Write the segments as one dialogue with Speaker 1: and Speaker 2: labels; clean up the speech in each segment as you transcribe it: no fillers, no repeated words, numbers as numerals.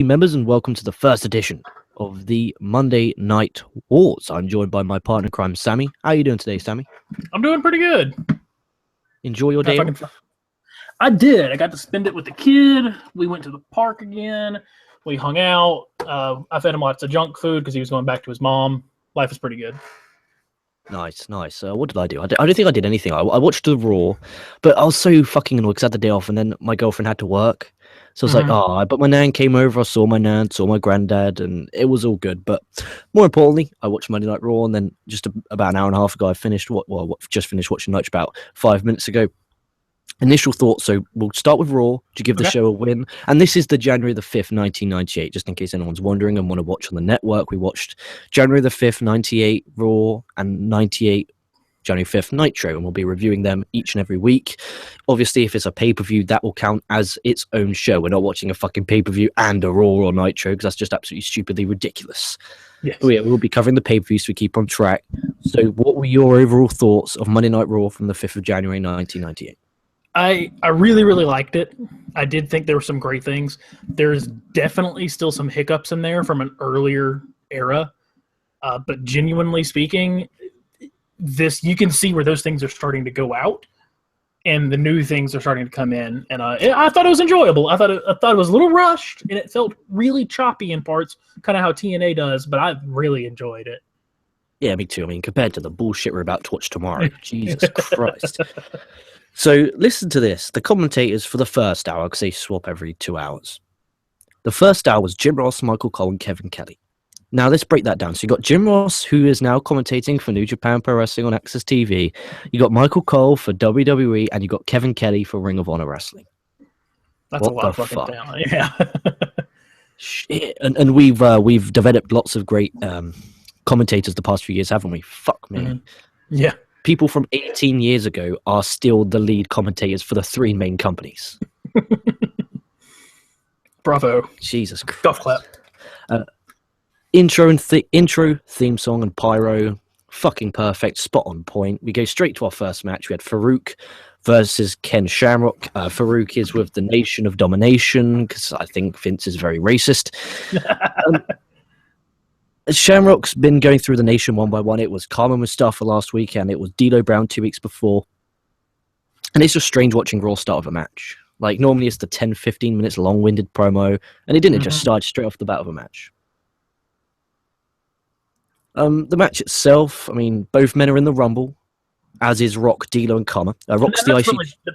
Speaker 1: members, and welcome to the first edition of the Monday Night Wars. I'm joined by my partner in crime, Sammy. How are you doing today, Sammy?
Speaker 2: I'm doing pretty good.
Speaker 1: Enjoy your day off?
Speaker 2: I did. I got to spend it with the kid. We went to the park again. We hung out. I fed him lots of junk food because he was going back to his mom. Life is pretty good.
Speaker 1: Nice. What did I do? I don't think I did anything. I watched the Raw, but I was so fucking annoyed because I had the day off, and then my girlfriend had to work. So I was like, but my nan came over. I saw my nan, saw my granddad, and it was all good. But more importantly, I watched Monday Night Raw, and then just about an hour and a half ago, I just finished watching Nitro about 5 minutes ago. Initial thoughts. So we'll start with Raw to give the show a win. And this is the January the 5th, 1998, just in case anyone's wondering and want to watch on the network. We watched January the 5th, 98 Raw and 98 January 5th Nitro, and we'll be reviewing them each and every week. Obviously, if it's a pay-per-view, that will count as its own show. We're not watching a fucking pay-per-view and a Raw or Nitro, because that's just absolutely stupidly ridiculous.
Speaker 2: Yes.
Speaker 1: We'll be covering the pay-per-view, so we keep on track. So what were your overall thoughts of Monday Night Raw from the 5th of January, 1998?
Speaker 2: I really, really liked it. I did think there were some great things. There's definitely still some hiccups in there from an earlier era. But genuinely speaking, you can see where those things are starting to go out, and the new things are starting to come in. And I thought it was enjoyable. I thought it was a little rushed, and it felt really choppy in parts, kind of how TNA does. But I really enjoyed it.
Speaker 1: Yeah, me too. I mean, compared to the bullshit we're about to watch tomorrow, Jesus Christ. So listen to this. The commentators for the first hour, because they swap every 2 hours. The first hour was Jim Ross, Michael Cole, and Kevin Kelly. Now, let's break that down. So you got Jim Ross, who is now commentating for New Japan Pro Wrestling on Access TV. You got Michael Cole for WWE, and you got Kevin Kelly for Ring of Honor Wrestling.
Speaker 2: That's a lot of fucking talent. Yeah.
Speaker 1: Shit. And we've developed lots of great commentators the past few years, haven't we? Fuck me.
Speaker 2: Mm-hmm. Yeah.
Speaker 1: People from 18 years ago are still the lead commentators for the three main companies.
Speaker 2: Bravo.
Speaker 1: Jesus Christ.
Speaker 2: Golf clap.
Speaker 1: Intro, theme song, and pyro, fucking perfect, spot on point. We go straight to our first match. We had Farouk versus Ken Shamrock. Farouk is with the Nation of Domination, because I think Vince is very racist. Shamrock's been going through the Nation one by one. It was Carmen Mustafa last weekend. It was D'Lo Brown 2 weeks before. And it's just strange watching Raw start of a match. Like, normally it's the 10, 15 minutes long-winded promo, and it didn't. It just start straight off the bat of a match. The match itself, I mean, both men are in the Rumble, as is Rock, D'Lo, and Carmen. Rock's the IC...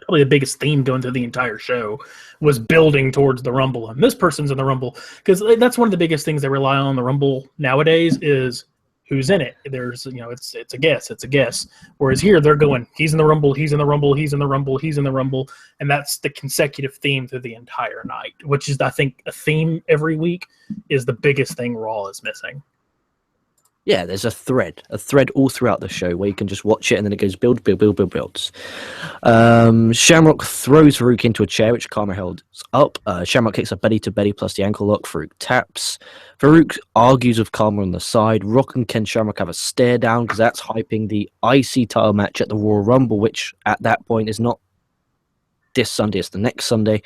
Speaker 2: probably the biggest theme going through the entire show was building towards the Rumble. And this person's in the Rumble, because that's one of the biggest things they rely on the Rumble nowadays is who's in it. There's, it's a guess. Whereas here they're going, he's in the Rumble, he's in the Rumble, he's in the Rumble, he's in the Rumble. And that's the consecutive theme through the entire night, which is, I think, a theme every week is the biggest thing Raw is missing.
Speaker 1: Yeah, there's a thread all throughout the show where you can just watch it and then it goes builds. Shamrock throws Farouk into a chair, which Karma held up. Shamrock kicks a belly to belly plus the ankle lock. Farouk taps. Farouk argues with Karma on the side. Rock and Ken Shamrock have a stare down because that's hyping the IC title match at the Royal Rumble, which at that point is not this Sunday, it's the next Sunday.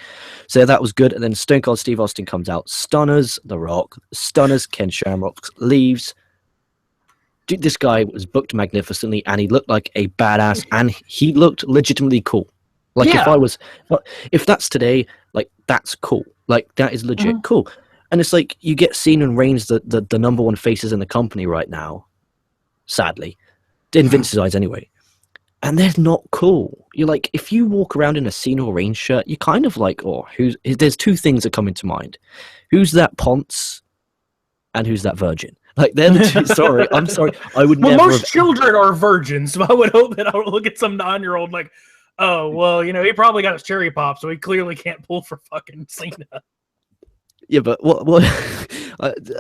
Speaker 1: So that was good. And then Stone Cold Steve Austin comes out, stunners The Rock, stunners Ken Shamrock, leaves. Dude, this guy was booked magnificently, and he looked like a badass, and he looked legitimately cool. Like, if that's today, like, that's cool. Like, that is legit cool. And it's like, you get Cena and Reigns, the number one faces in the company right now, sadly. In Vince's eyes, anyway. And they're not cool. You're like, if you walk around in a Cena or Reigns shirt, you're kind of like, there's two things that come into mind. Who's that Ponce, and who's that Virgin? Like, they're the two. Sorry, I'm sorry. I would never.
Speaker 2: Most children are virgins, so I would hope that I would look at some 9-year-old like, oh, well, he probably got his cherry pop, so he clearly can't pull for fucking Cena.
Speaker 1: Yeah, but what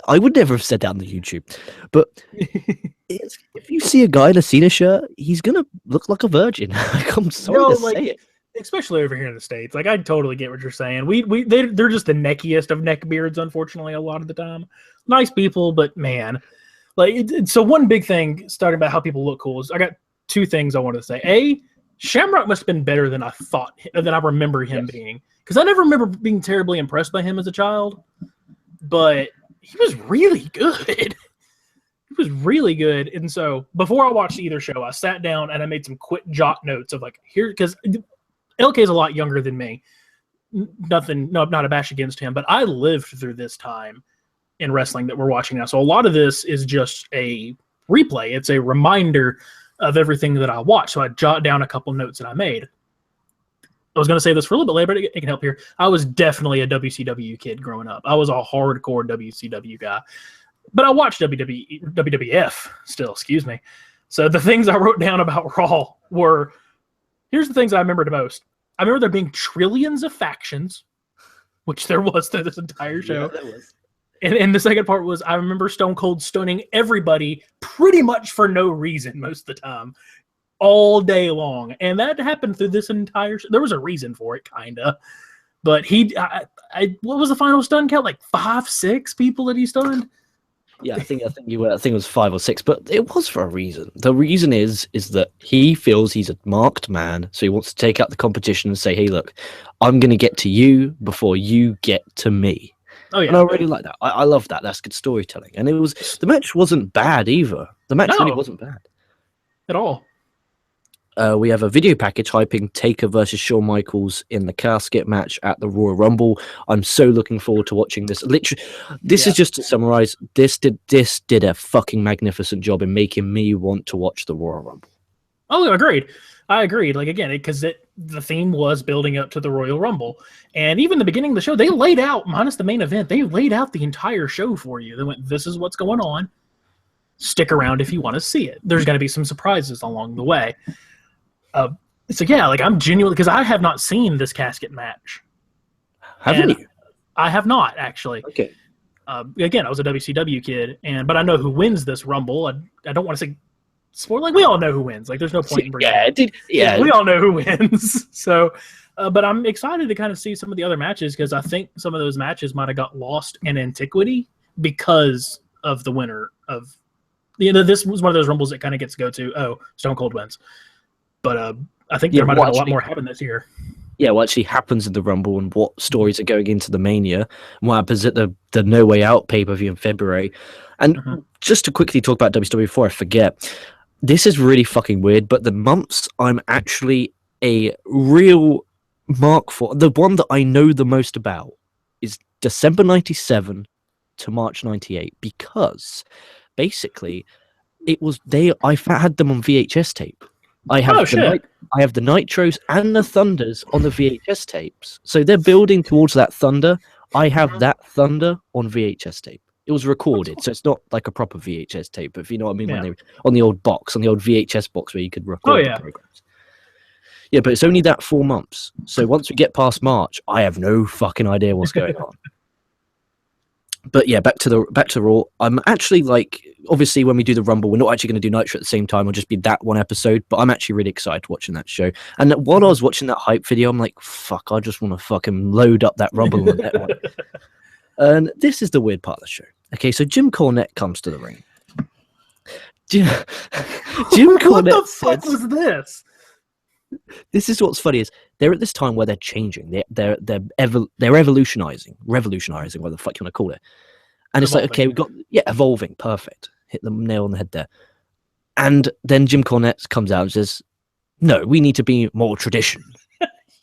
Speaker 1: I would never have said that on the YouTube. But if you see a guy in a Cena shirt, he's gonna look like a virgin. Like, I'm sorry to say it.
Speaker 2: Especially over here in the States. Like, I totally get what you're saying. They're just the neckiest of neckbeards, unfortunately, a lot of the time. Nice people, but man. So one big thing, starting about how people look cool, is I got two things I wanted to say. A, Shamrock must have been better than I thought, than I remember him being. Because I never remember being terribly impressed by him as a child. but he was really good. He was really good. And so before I watched either show, I sat down and I made some quick jot notes of like, here, because LK is a lot younger than me. Nothing, no, not a bash against him, but I lived through this time in wrestling that we're watching now. So a lot of this is just a replay. It's a reminder of everything that I watched. So I jot down a couple notes that I made. I was going to say this for a little bit later, but it can help here. I was definitely a WCW kid growing up. I was a hardcore WCW guy. But I watched WWF still, excuse me. So the things I wrote down about Raw were, here's the things I remember the most. I remember there being trillions of factions, which there was through this entire show.
Speaker 1: Yeah, there was.
Speaker 2: And the second part was I remember Stone Cold stunning everybody pretty much for no reason most of the time, all day long. And that happened through this entire show. There was a reason for it, kind of. But what was the final stun count? Like 5, 6 people that he stunned?
Speaker 1: Yeah, I think it was 5 or 6, but it was for a reason. The reason is that he feels he's a marked man, so he wants to take out the competition and say, "Hey, look, I'm going to get to you before you get to me."
Speaker 2: Oh yeah,
Speaker 1: and I really like that. I love that. That's good storytelling, and the match wasn't bad either. The match really wasn't bad
Speaker 2: at all.
Speaker 1: We have a video package hyping Taker versus Shawn Michaels in the casket match at the Royal Rumble. I'm so looking forward to watching this. Literally, this is just to summarize. This did a fucking magnificent job in making me want to watch the Royal Rumble.
Speaker 2: Oh, agreed. I agreed. Like again, because the theme was building up to the Royal Rumble, and even the beginning of the show, they laid out, minus the main event, they laid out the entire show for you. They went, "This is what's going on. Stick around if you want to see it. There's going to be some surprises along the way." So yeah, like I'm genuinely, because I have not seen this casket match.
Speaker 1: Haven't you?
Speaker 2: I have not actually.
Speaker 1: Okay.
Speaker 2: Again, I was a WCW kid, but I know who wins this Rumble. I don't want to say spoiler. Like we all know who wins. Like there's no point in bringing.
Speaker 1: Yeah,
Speaker 2: we all know who wins. So, but I'm excited to kind of see some of the other matches because I think some of those matches might have got lost in antiquity because of the winner of. This was one of those Rumbles that kind of gets to go to. Oh, Stone Cold wins. But I think there might have been a lot more happen this year.
Speaker 1: Yeah, what actually happens in the Rumble and what stories are going into the Mania and what happens at the No Way Out pay-per-view in February. And just to quickly talk about WWE before I forget, this is really fucking weird, but the months I'm actually a real mark for, the one that I know the most about is December 97 to March 98 because basically I had them on VHS tape. I have the Nitros and the Thunders on the VHS tapes. So they're building towards that Thunder. I have that Thunder on VHS tape. It was recorded, so it's not like a proper VHS tape, but if you know what I mean, when they on the old VHS box where you could record the programs. Yeah, but it's only that 4 months. So once we get past March, I have no fucking idea what's going on. But yeah, back to Raw. I'm actually like, obviously when we do the Rumble, we're not actually going to do Nitro at the same time. It'll just be that one episode. But I'm actually really excited watching that show. And while I was watching that hype video, I'm like, fuck, I just want to fucking load up that Rumble on that one. And this is the weird part of the show. Okay, so Jim Cornette comes to the ring. Jim Cornette.
Speaker 2: What the fuck was this?
Speaker 1: This is what's funny is they're at this time where they're changing. They're revolutionizing, whatever the fuck you want to call it. And it's like, okay, we've got evolving, perfect. Hit the nail on the head there. And then Jim Cornette comes out and says, "No, we need to be more tradition."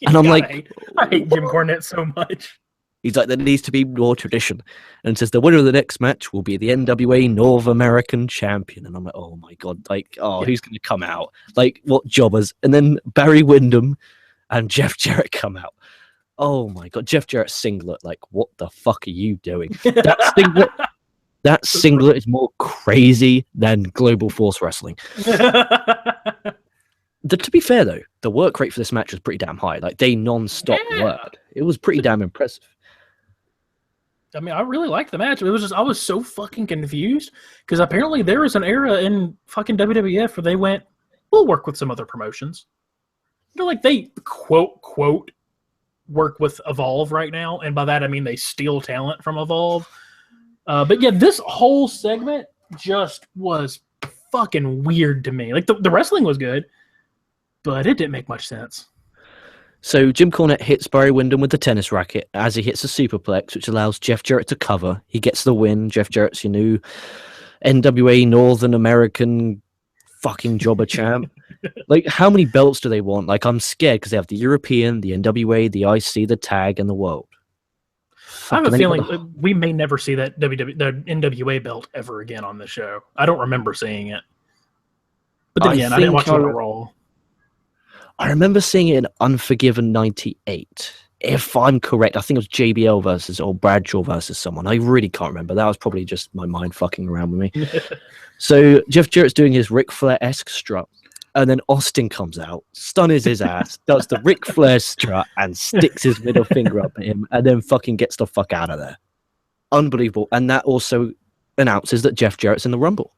Speaker 1: And I'm like,
Speaker 2: I hate Jim Cornette so much.
Speaker 1: He's like, there needs to be more tradition. And says the winner of the next match will be the NWA North American champion. And I'm like, oh my God, like, who's going to come out? Like, what jobbers? And then Barry Windham and Jeff Jarrett come out. Oh my God, Jeff Jarrett's singlet, like, what the fuck are you doing? That singlet is more crazy than Global Force Wrestling. To be fair, though, the work rate for this match was pretty damn high. Like, they non-stop worked. It was pretty damn impressive.
Speaker 2: I mean, I really liked the match. It was just, I was so fucking confused because apparently there was an era in fucking WWF where they went, we'll work with some other promotions. You know, like they quote work with Evolve right now. And by that, I mean, they steal talent from Evolve. But yeah, this whole segment just was fucking weird to me. Like the wrestling was good, but it didn't make much sense.
Speaker 1: So Jim Cornette hits Barry Windham with the tennis racket as he hits a superplex, which allows Jeff Jarrett to cover. He gets the win. Jeff Jarrett's your new NWA Northern American fucking jobber champ. Like, how many belts do they want? Like, I'm scared because they have the European, the NWA, the IC, the tag, and the world.
Speaker 2: I have a feeling we may never see that the NWA belt ever again on the show. I don't remember seeing it. But then again, I didn't watch it on Raw.
Speaker 1: I remember seeing it in Unforgiven 98. If I'm correct, I think it was JBL versus or Bradshaw versus someone. I really can't remember. That was probably just my mind fucking around with me. So Jeff Jarrett's doing his Ric Flair-esque strut. And then Austin comes out, stuns his ass, does the Ric Flair strut, and sticks his middle finger up at him, and then fucking gets the fuck out of there. Unbelievable. And that also announces that Jeff Jarrett's in the Rumble.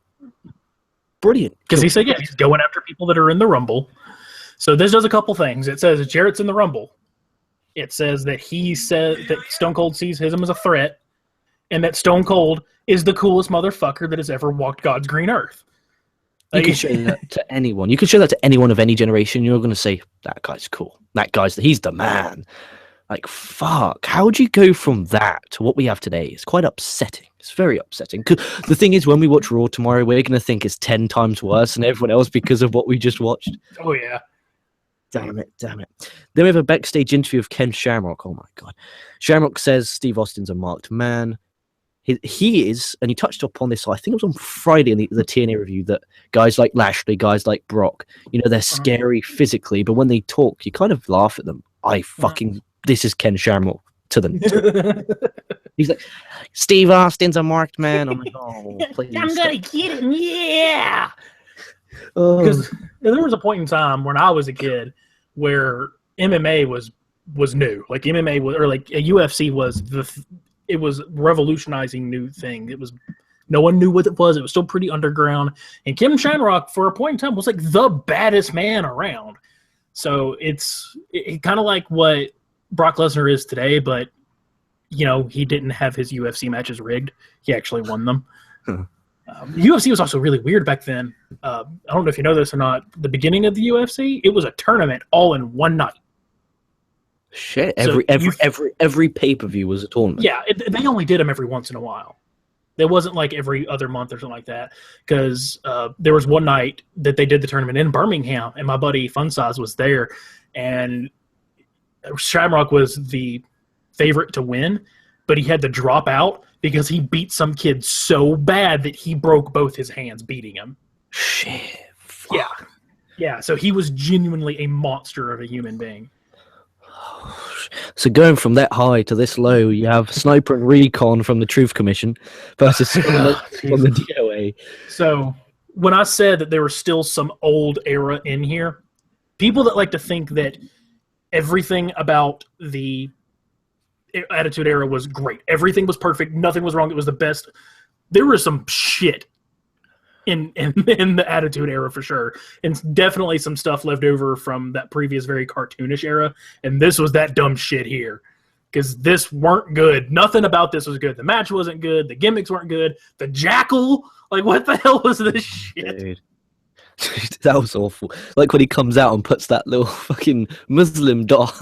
Speaker 1: Brilliant.
Speaker 2: Because he said, yeah, he's going after people that are in the Rumble. So this does a couple things. It says Jarrett's in the Rumble. It says that he said that Stone Cold sees him as a threat, and that Stone Cold is the coolest motherfucker that has ever walked God's green earth.
Speaker 1: You can show that to anyone. You can show that to anyone of any generation. You're going to say, that guy's cool. He's the man. Like, fuck. How would you go from that to what we have today? It's quite upsetting. It's very upsetting. The thing is, when we watch Raw tomorrow, we're going to think it's 10 times worse than everyone else because of what we just watched.
Speaker 2: Oh, yeah.
Speaker 1: Damn it. Then we have a backstage interview of Ken Shamrock. Oh, my God. Shamrock says Steve Austin's a marked man. He is, and he touched upon this, I think it was on Friday in the TNA review, that guys like Lashley, guys like Brock, they're scary physically, but when they talk, you kind of laugh at them. This is Ken Shamrock to them. He's like, Steve Austin's a marked man. I'm like, oh, please.
Speaker 2: I'm going to get him, yeah! Because there was a point in time when I was a kid where MMA was new. Like MMA was, or like UFC was it was revolutionizing new thing. It was, no one knew what it was. It was still pretty underground. And Ken Shamrock, for a point in time, was like the baddest man around. So it's kind of like what Brock Lesnar is today, but he didn't have his UFC matches rigged. He actually won them. UFC was also really weird back then. I don't know if you know this or not. The beginning of the UFC, it was a tournament all in one night.
Speaker 1: Shit! Every pay-per-view was a tournament.
Speaker 2: Yeah, they only did them every once in a while. It wasn't like every other month or something like that. Because there was one night that they did the tournament in Birmingham, and my buddy Fun Size was there, and Shamrock was the favorite to win, but he had to drop out because he beat some kid so bad that he broke both his hands beating him.
Speaker 1: Shit! Fuck.
Speaker 2: Yeah. So he was genuinely a monster of a human being.
Speaker 1: So going from that high to this low, you have Sniper and Recon from the Truth Commission versus from the DOA.
Speaker 2: So when I said that there was still some old era in here, people that like to think that everything about the Attitude Era was great, everything was perfect, nothing was wrong, it was the best. There was some shit in the Attitude Era for sure, and definitely some stuff left over from that previous very cartoonish era, and this was that dumb shit here, because this weren't good. Nothing about this was good. The match wasn't good, the gimmicks weren't good, the Jackal, like what the hell was this shit?
Speaker 1: Dude, that was awful. Like when he comes out and puts that little fucking Muslim doll.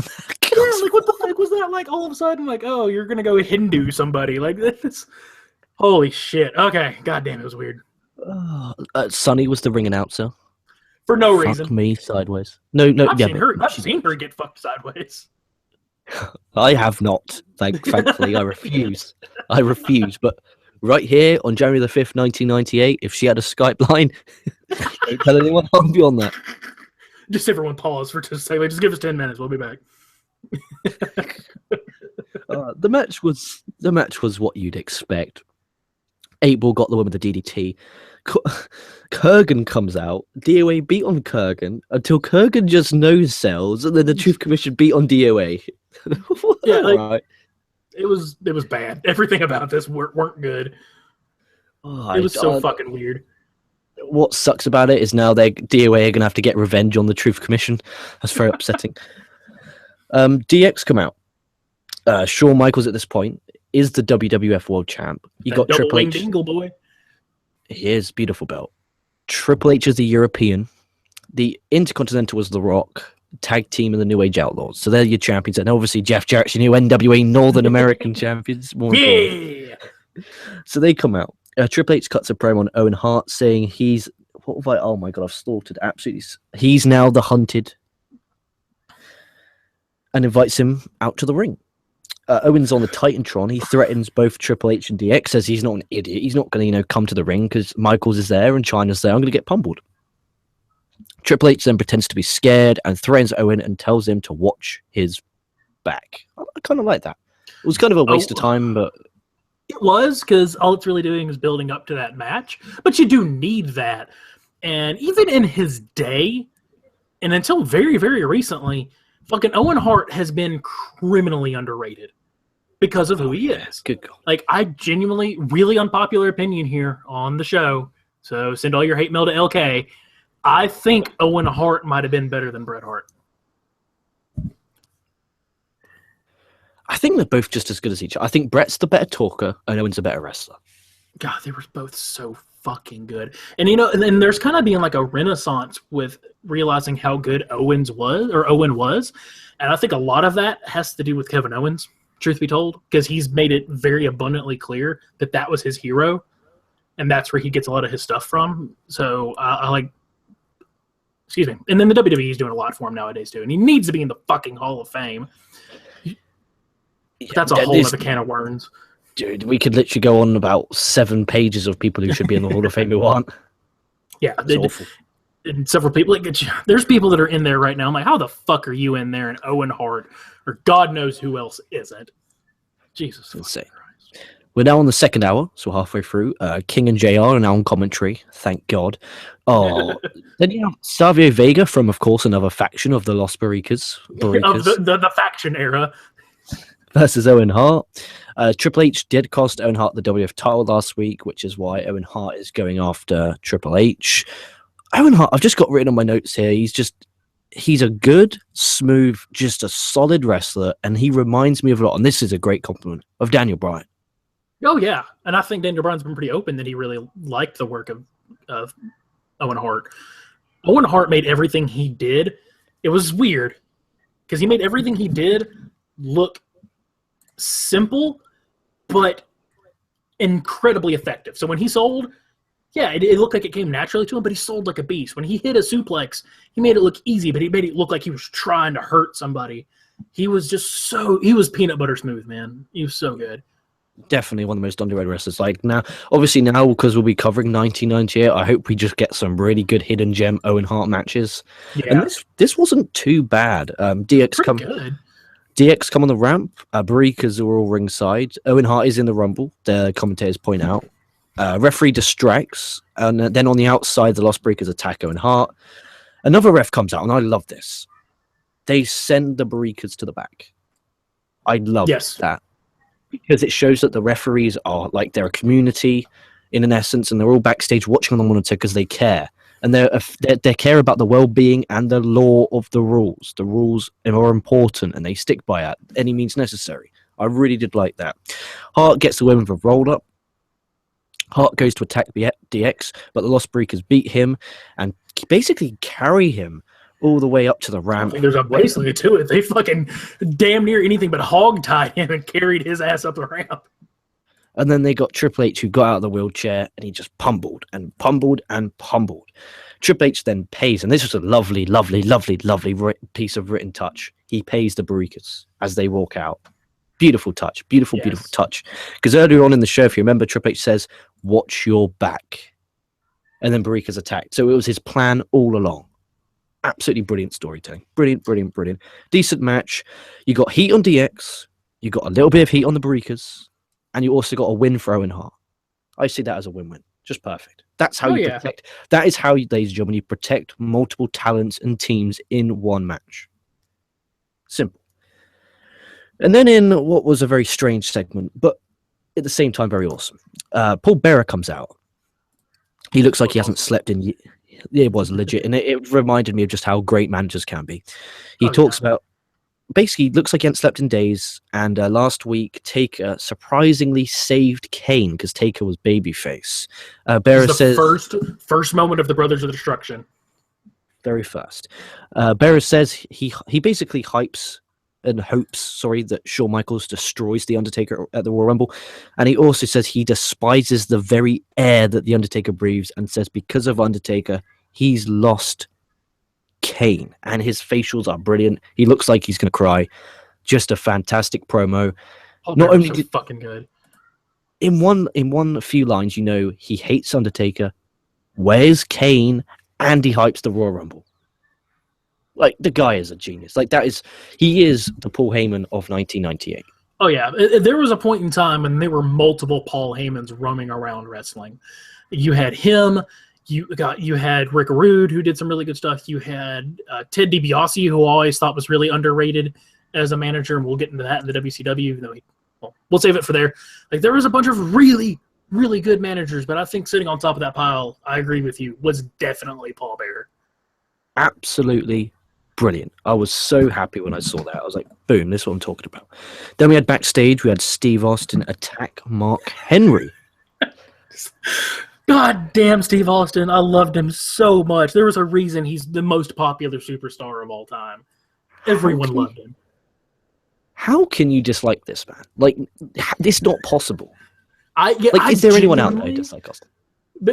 Speaker 2: Yeah, like what the fuck was that? Like all of a sudden, like, oh, you're gonna go Hindu somebody, like this. Holy shit. Okay, goddamn, it was weird.
Speaker 1: Sonny was the ring announcer.
Speaker 2: For no
Speaker 1: Fuck
Speaker 2: reason.
Speaker 1: me sideways. No,
Speaker 2: I've seen her get fucked sideways.
Speaker 1: I have not. Thankfully, I refuse. But right here on January the 5th, 1998, if she had a Skype line, don't tell anyone, I'll be on that.
Speaker 2: Just everyone pause for just a second. Just give us 10 minutes. We'll be back.
Speaker 1: The match was what you'd expect. 8-Ball got the win with the DDT. Kurgan comes out. DOA beat on Kurgan until Kurgan just nose sells, and then the Truth Commission beat on DOA.
Speaker 2: Yeah, right. It was bad. Everything about this weren't good. It was so fucking weird.
Speaker 1: What sucks about it is now DOA are gonna have to get revenge on the Truth Commission. That's very upsetting. DX come out. Shawn Michaels at this point is the WWF World Champ. You got Triple H.
Speaker 2: Dingle boy.
Speaker 1: He is beautiful belt. Triple H is the European. The Intercontinental was The Rock. tag team and the New Age Outlaws. So they're your champions. And obviously Jeff Jarrett's your new NWA Northern American champions.
Speaker 2: Yeah.
Speaker 1: So they come out. Triple H cuts a promo on Owen Hart saying he's... What have I... Oh my God, I've slaughtered. Absolutely. He's now the hunted. And invites him out to the ring. Owen's on the Titantron. He threatens both Triple H and DX, says he's not an idiot. He's not going to, come to the ring because Michaels is there and Chyna's there. I'm going to get pummeled. Triple H then pretends to be scared and threatens Owen and tells him to watch his back. I kind of like that. It was kind of a waste of time, but...
Speaker 2: It was, because all it's really doing is building up to that match. But you do need that. And even in his day, and until very, very recently, fucking Owen Hart has been criminally underrated because of who he is.
Speaker 1: Good God.
Speaker 2: Like, I genuinely, really unpopular opinion here on the show, so send all your hate mail to LK. I think Owen Hart might have been better than Bret Hart.
Speaker 1: I think they're both just as good as each other. I think Bret's the better talker and Owen's a better wrestler.
Speaker 2: God, they were both so fucking good. And, and there's kind of being like a renaissance with realizing how good Owen was. And I think a lot of that has to do with Kevin Owens, truth be told, because he's made it very abundantly clear that that was his hero. And that's where he gets a lot of his stuff from. So I like, excuse me. And then the WWE is doing a lot for him nowadays too. And he needs to be in the fucking Hall of Fame. But that's a whole other can of worms.
Speaker 1: Dude, we could literally go on about 7 pages of people who should be in the Hall of Fame who aren't.
Speaker 2: Yeah,
Speaker 1: it's awful.
Speaker 2: And several people, there's people that are in there right now. I'm like, how the fuck are you in there? And Owen Hart, or God knows who else isn't. Jesus,
Speaker 1: insane. Christ. We're now on the second hour, so halfway through. King and JR are now on commentary. Thank God. Oh, then you have Savio Vega from, of course, another faction of the Los Barricas.
Speaker 2: Of the faction era.
Speaker 1: Versus Owen Hart. Triple H did cost Owen Hart the WF title last week, which is why Owen Hart is going after Triple H. Owen Hart, I've just got written on my notes here. He's a good, smooth, just a solid wrestler, and he reminds me of a lot, and this is a great compliment, of Daniel Bryan.
Speaker 2: Oh, yeah. And I think Daniel Bryan's been pretty open that he really liked the work of Owen Hart. Owen Hart made everything he did. It was weird, because he made everything he did look simple, but incredibly effective. So when he sold, yeah, it looked like it came naturally to him, but he sold like a beast. When he hit a suplex, he made it look easy, but he made it look like he was trying to hurt somebody. He was he was peanut butter smooth, man. He was so good.
Speaker 1: Definitely one of the most underrated wrestlers. Like now, obviously now, because we'll be covering 1998, I hope we just get some really good hidden gem Owen Hart matches. Yeah. And this wasn't too bad. DX come on the ramp. Barricas are all ringside. Owen Hart is in the Rumble, the commentators point out. Referee distracts. And then on the outside, the Los Barricas attack Owen Hart. Another ref comes out, and I love this. They send the Barricas to the back. I love that. Because it shows that the referees are like they're a community in an essence, and they're all backstage watching on the monitor because they care. And they care about the well-being and the law of the rules. The rules are important, and they stick by it any means necessary. I really did like that. Hart gets the win with a roll-up. Hart goes to attack DX, but the Los Barricas beat him and basically carry him all the way up to the ramp.
Speaker 2: I think there's a basically to it. They fucking damn near anything but hog-tied him and carried his ass up the ramp.
Speaker 1: And then they got Triple H, who got out of the wheelchair, and he just pummeled and pummeled and pummeled. Triple H then pays, and this was a lovely, lovely, lovely, lovely piece of written touch. He pays the Barricas as they walk out. Beautiful touch. Beautiful, beautiful touch. Because earlier on in the show, if you remember, Triple H says, watch your back. And then Barricas attacked. So it was his plan all along. Absolutely brilliant storytelling. Brilliant, brilliant, brilliant. Decent match. You got heat on DX. You got a little bit of heat on the Barricas. And you also got a win for Owen Hart. I see that as a win-win. Just perfect. That's how you protect. That is how, ladies and gentlemen, you protect multiple talents and teams in one match. Simple. And then in what was a very strange segment, but at the same time very awesome, Paul Bearer comes out. He looks like he hasn't slept in. It was legit, and it reminded me of just how great managers can be. He talks about. Basically, looks like he hadn't slept in days, and last week, Taker surprisingly saved Kane because Taker was babyface. Bearer says...
Speaker 2: first moment of the Brothers of Destruction.
Speaker 1: Very first. Bearer says he basically hypes and hopes, that Shawn Michaels destroys The Undertaker at the Royal Rumble. And he also says he despises the very air that The Undertaker breathes and says because of Undertaker, he's lost Kane. And his facials are brilliant. He looks like he's going to cry. Just a fantastic promo.
Speaker 2: Not only so fucking good.
Speaker 1: In one few lines, he hates Undertaker, wears Kane, and he hypes the Royal Rumble. Like, the guy is a genius. Like, he is the Paul Heyman of 1998.
Speaker 2: Oh, yeah. There was a point in time when there were multiple Paul Heymans roaming around wrestling. You had him. You had Rick Rude, who did some really good stuff. You had Ted DiBiase, who I always thought was really underrated as a manager, and we'll get into that in the WCW, even though we'll save it for there. Like, there was a bunch of really, really good managers, but I think sitting on top of that pile, I agree with you, was definitely Paul Bearer.
Speaker 1: Absolutely brilliant. I was so happy when I saw that. I was like, boom, this is what I'm talking about. Then we had backstage, we had Steve Austin attack Mark Henry.
Speaker 2: God damn Steve Austin. I loved him so much. There was a reason he's the most popular superstar of all time. Everyone loved him.
Speaker 1: How can you dislike this man? Like, this is not possible.
Speaker 2: Is
Speaker 1: there anyone out there who dislike Austin?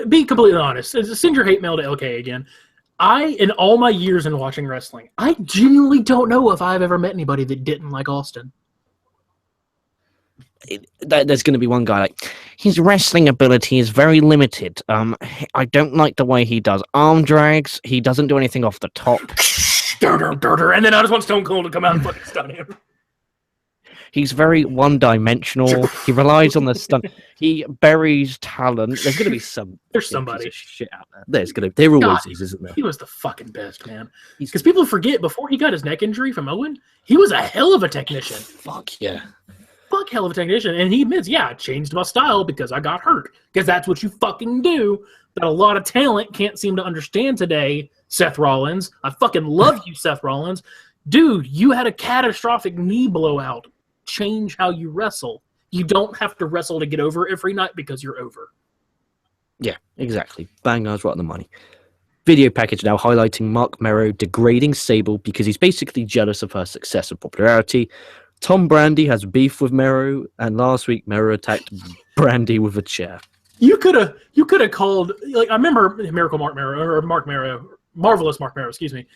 Speaker 2: Be completely honest. Send your hate mail to LK again. In all my years in watching wrestling, I genuinely don't know if I've ever met anybody that didn't like Austin.
Speaker 1: There's going to be one guy like, his wrestling ability is very limited. I don't like the way he does arm drags. He doesn't do anything off the top.
Speaker 2: And then I just want Stone Cold to come out and fucking stun him.
Speaker 1: He's very one-dimensional. He relies on the stun. He buries talent. There's going to be
Speaker 2: There's somebody
Speaker 1: shit out there. There always is, isn't there?
Speaker 2: He was the fucking best, man. Because people forget, before he got his neck injury from Owen, he was a hell of a technician.
Speaker 1: Fuck yeah.
Speaker 2: Hell of a technician. And he admits, I changed my style because I got hurt. Because that's what you fucking do. That a lot of talent can't seem to understand today, Seth Rollins. I fucking love you, Seth Rollins. Dude, you had a catastrophic knee blowout. Change how you wrestle. You don't have to wrestle to get over every night because you're over.
Speaker 1: Yeah, exactly. Bang, I was right on the money. Video package now highlighting Mark Mero degrading Sable because he's basically jealous of her success and popularity. Tom Brandi has beef with Mero, and last week Mero attacked Brandi with a chair.
Speaker 2: You could have called, like, I remember Miracle Mark Mero, or Mark Mero, Marvelous Mark Mero, excuse me.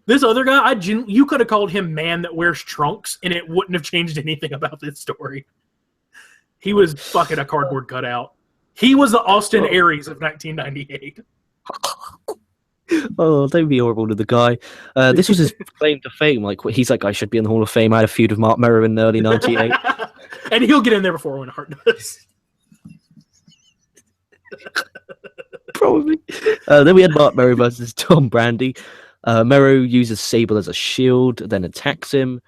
Speaker 2: This other guy, you could have called him Man That Wears Trunks, and it wouldn't have changed anything about this story. He was fucking a cardboard cutout. He was the Austin Aries of 1998.
Speaker 1: Oh, don't be horrible to the guy. This was his claim to fame. Like, he's like, I should be in the Hall of Fame. I had a feud with Mark Mero in the early 98.
Speaker 2: And he'll get in there before Owen Hart does.
Speaker 1: Probably. Then we had Mark Mero versus Tom Brandi. Mero uses Sable as a shield, then attacks him.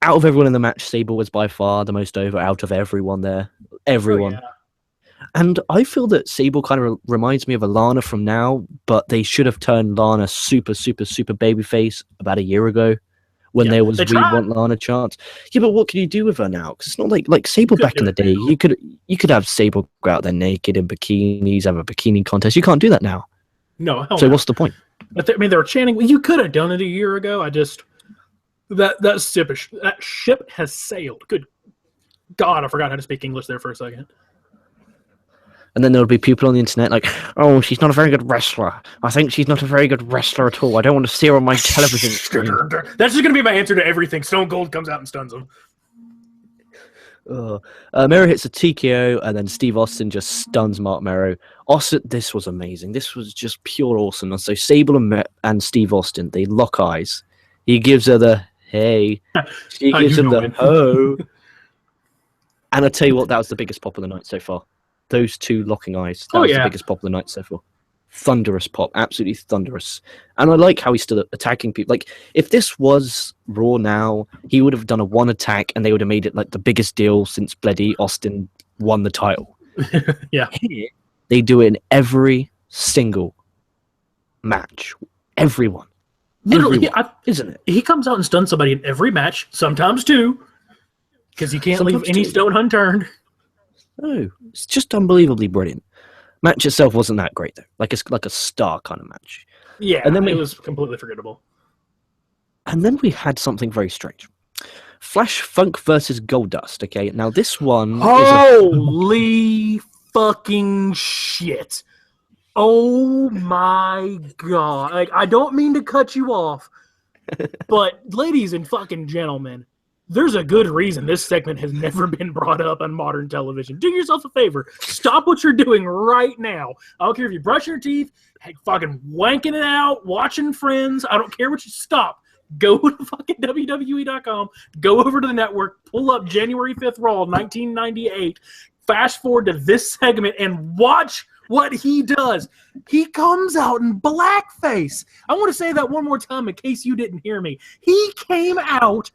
Speaker 1: Out of everyone in the match, Sable was by far the most over out of everyone there. Everyone. Oh, yeah. And I feel that Sable kind of reminds me of Alana from now, but they should have turned Lana super, super, super babyface about a year ago when there was We Want Lana chants. Yeah, but what can you do with her now? Because it's not like Sable back in the day. You could have Sable go out there naked in bikinis, have a bikini contest. You can't do that now.
Speaker 2: No.
Speaker 1: So what's the point?
Speaker 2: But they were chanting. Well, you could have done it a year ago. That ship has sailed. Good God, I forgot how to speak English there for a second.
Speaker 1: And then there'll be people on the internet like, oh, she's not a very good wrestler. I think she's not a very good wrestler at all. I don't want to see her on my television screen.
Speaker 2: That's just going to be my answer to everything. Stone Cold comes out and stuns him.
Speaker 1: Mero hits a TKO, and then Steve Austin just stuns Mark Mero. Austin, this was amazing. This was just pure awesomeness. So Sable and Steve Austin, they lock eyes. He gives her the hey. She gives him the ho. And I tell you what, that was the biggest pop of the night so far. Those two locking eyes. That was the biggest pop of the night so far. Thunderous pop. Absolutely thunderous. And I like how he's still attacking people. Like, if this was Raw now, he would have done a one attack and they would have made it like the biggest deal since Bloody Austin won the title.
Speaker 2: Yeah.
Speaker 1: Here, they do it in every single match. Everyone.
Speaker 2: Literally,
Speaker 1: isn't it?
Speaker 2: He comes out and stuns somebody in every match, sometimes two, because you can't leave any stone unturned.
Speaker 1: No, it's just unbelievably brilliant. Match itself wasn't that great though. Like it's like a star kind of match.
Speaker 2: Yeah,
Speaker 1: And then
Speaker 2: it was completely forgettable.
Speaker 1: And then we had something very strange. Flash Funk versus Goldust. Okay, now this one
Speaker 2: Holy fucking shit. Oh my god. Like, I don't mean to cut you off, but ladies and fucking gentlemen, there's a good reason this segment has never been brought up on modern television. Do yourself a favor. Stop what you're doing right now. I don't care if you're brushing your teeth, fucking wanking it out, watching Friends. I don't care what you stop. Go to fucking WWE.com, go over to the network, pull up January 5th Raw, 1998, fast forward to this segment, and watch what he does. He comes out in blackface. I want to say that one more time in case you didn't hear me. He came out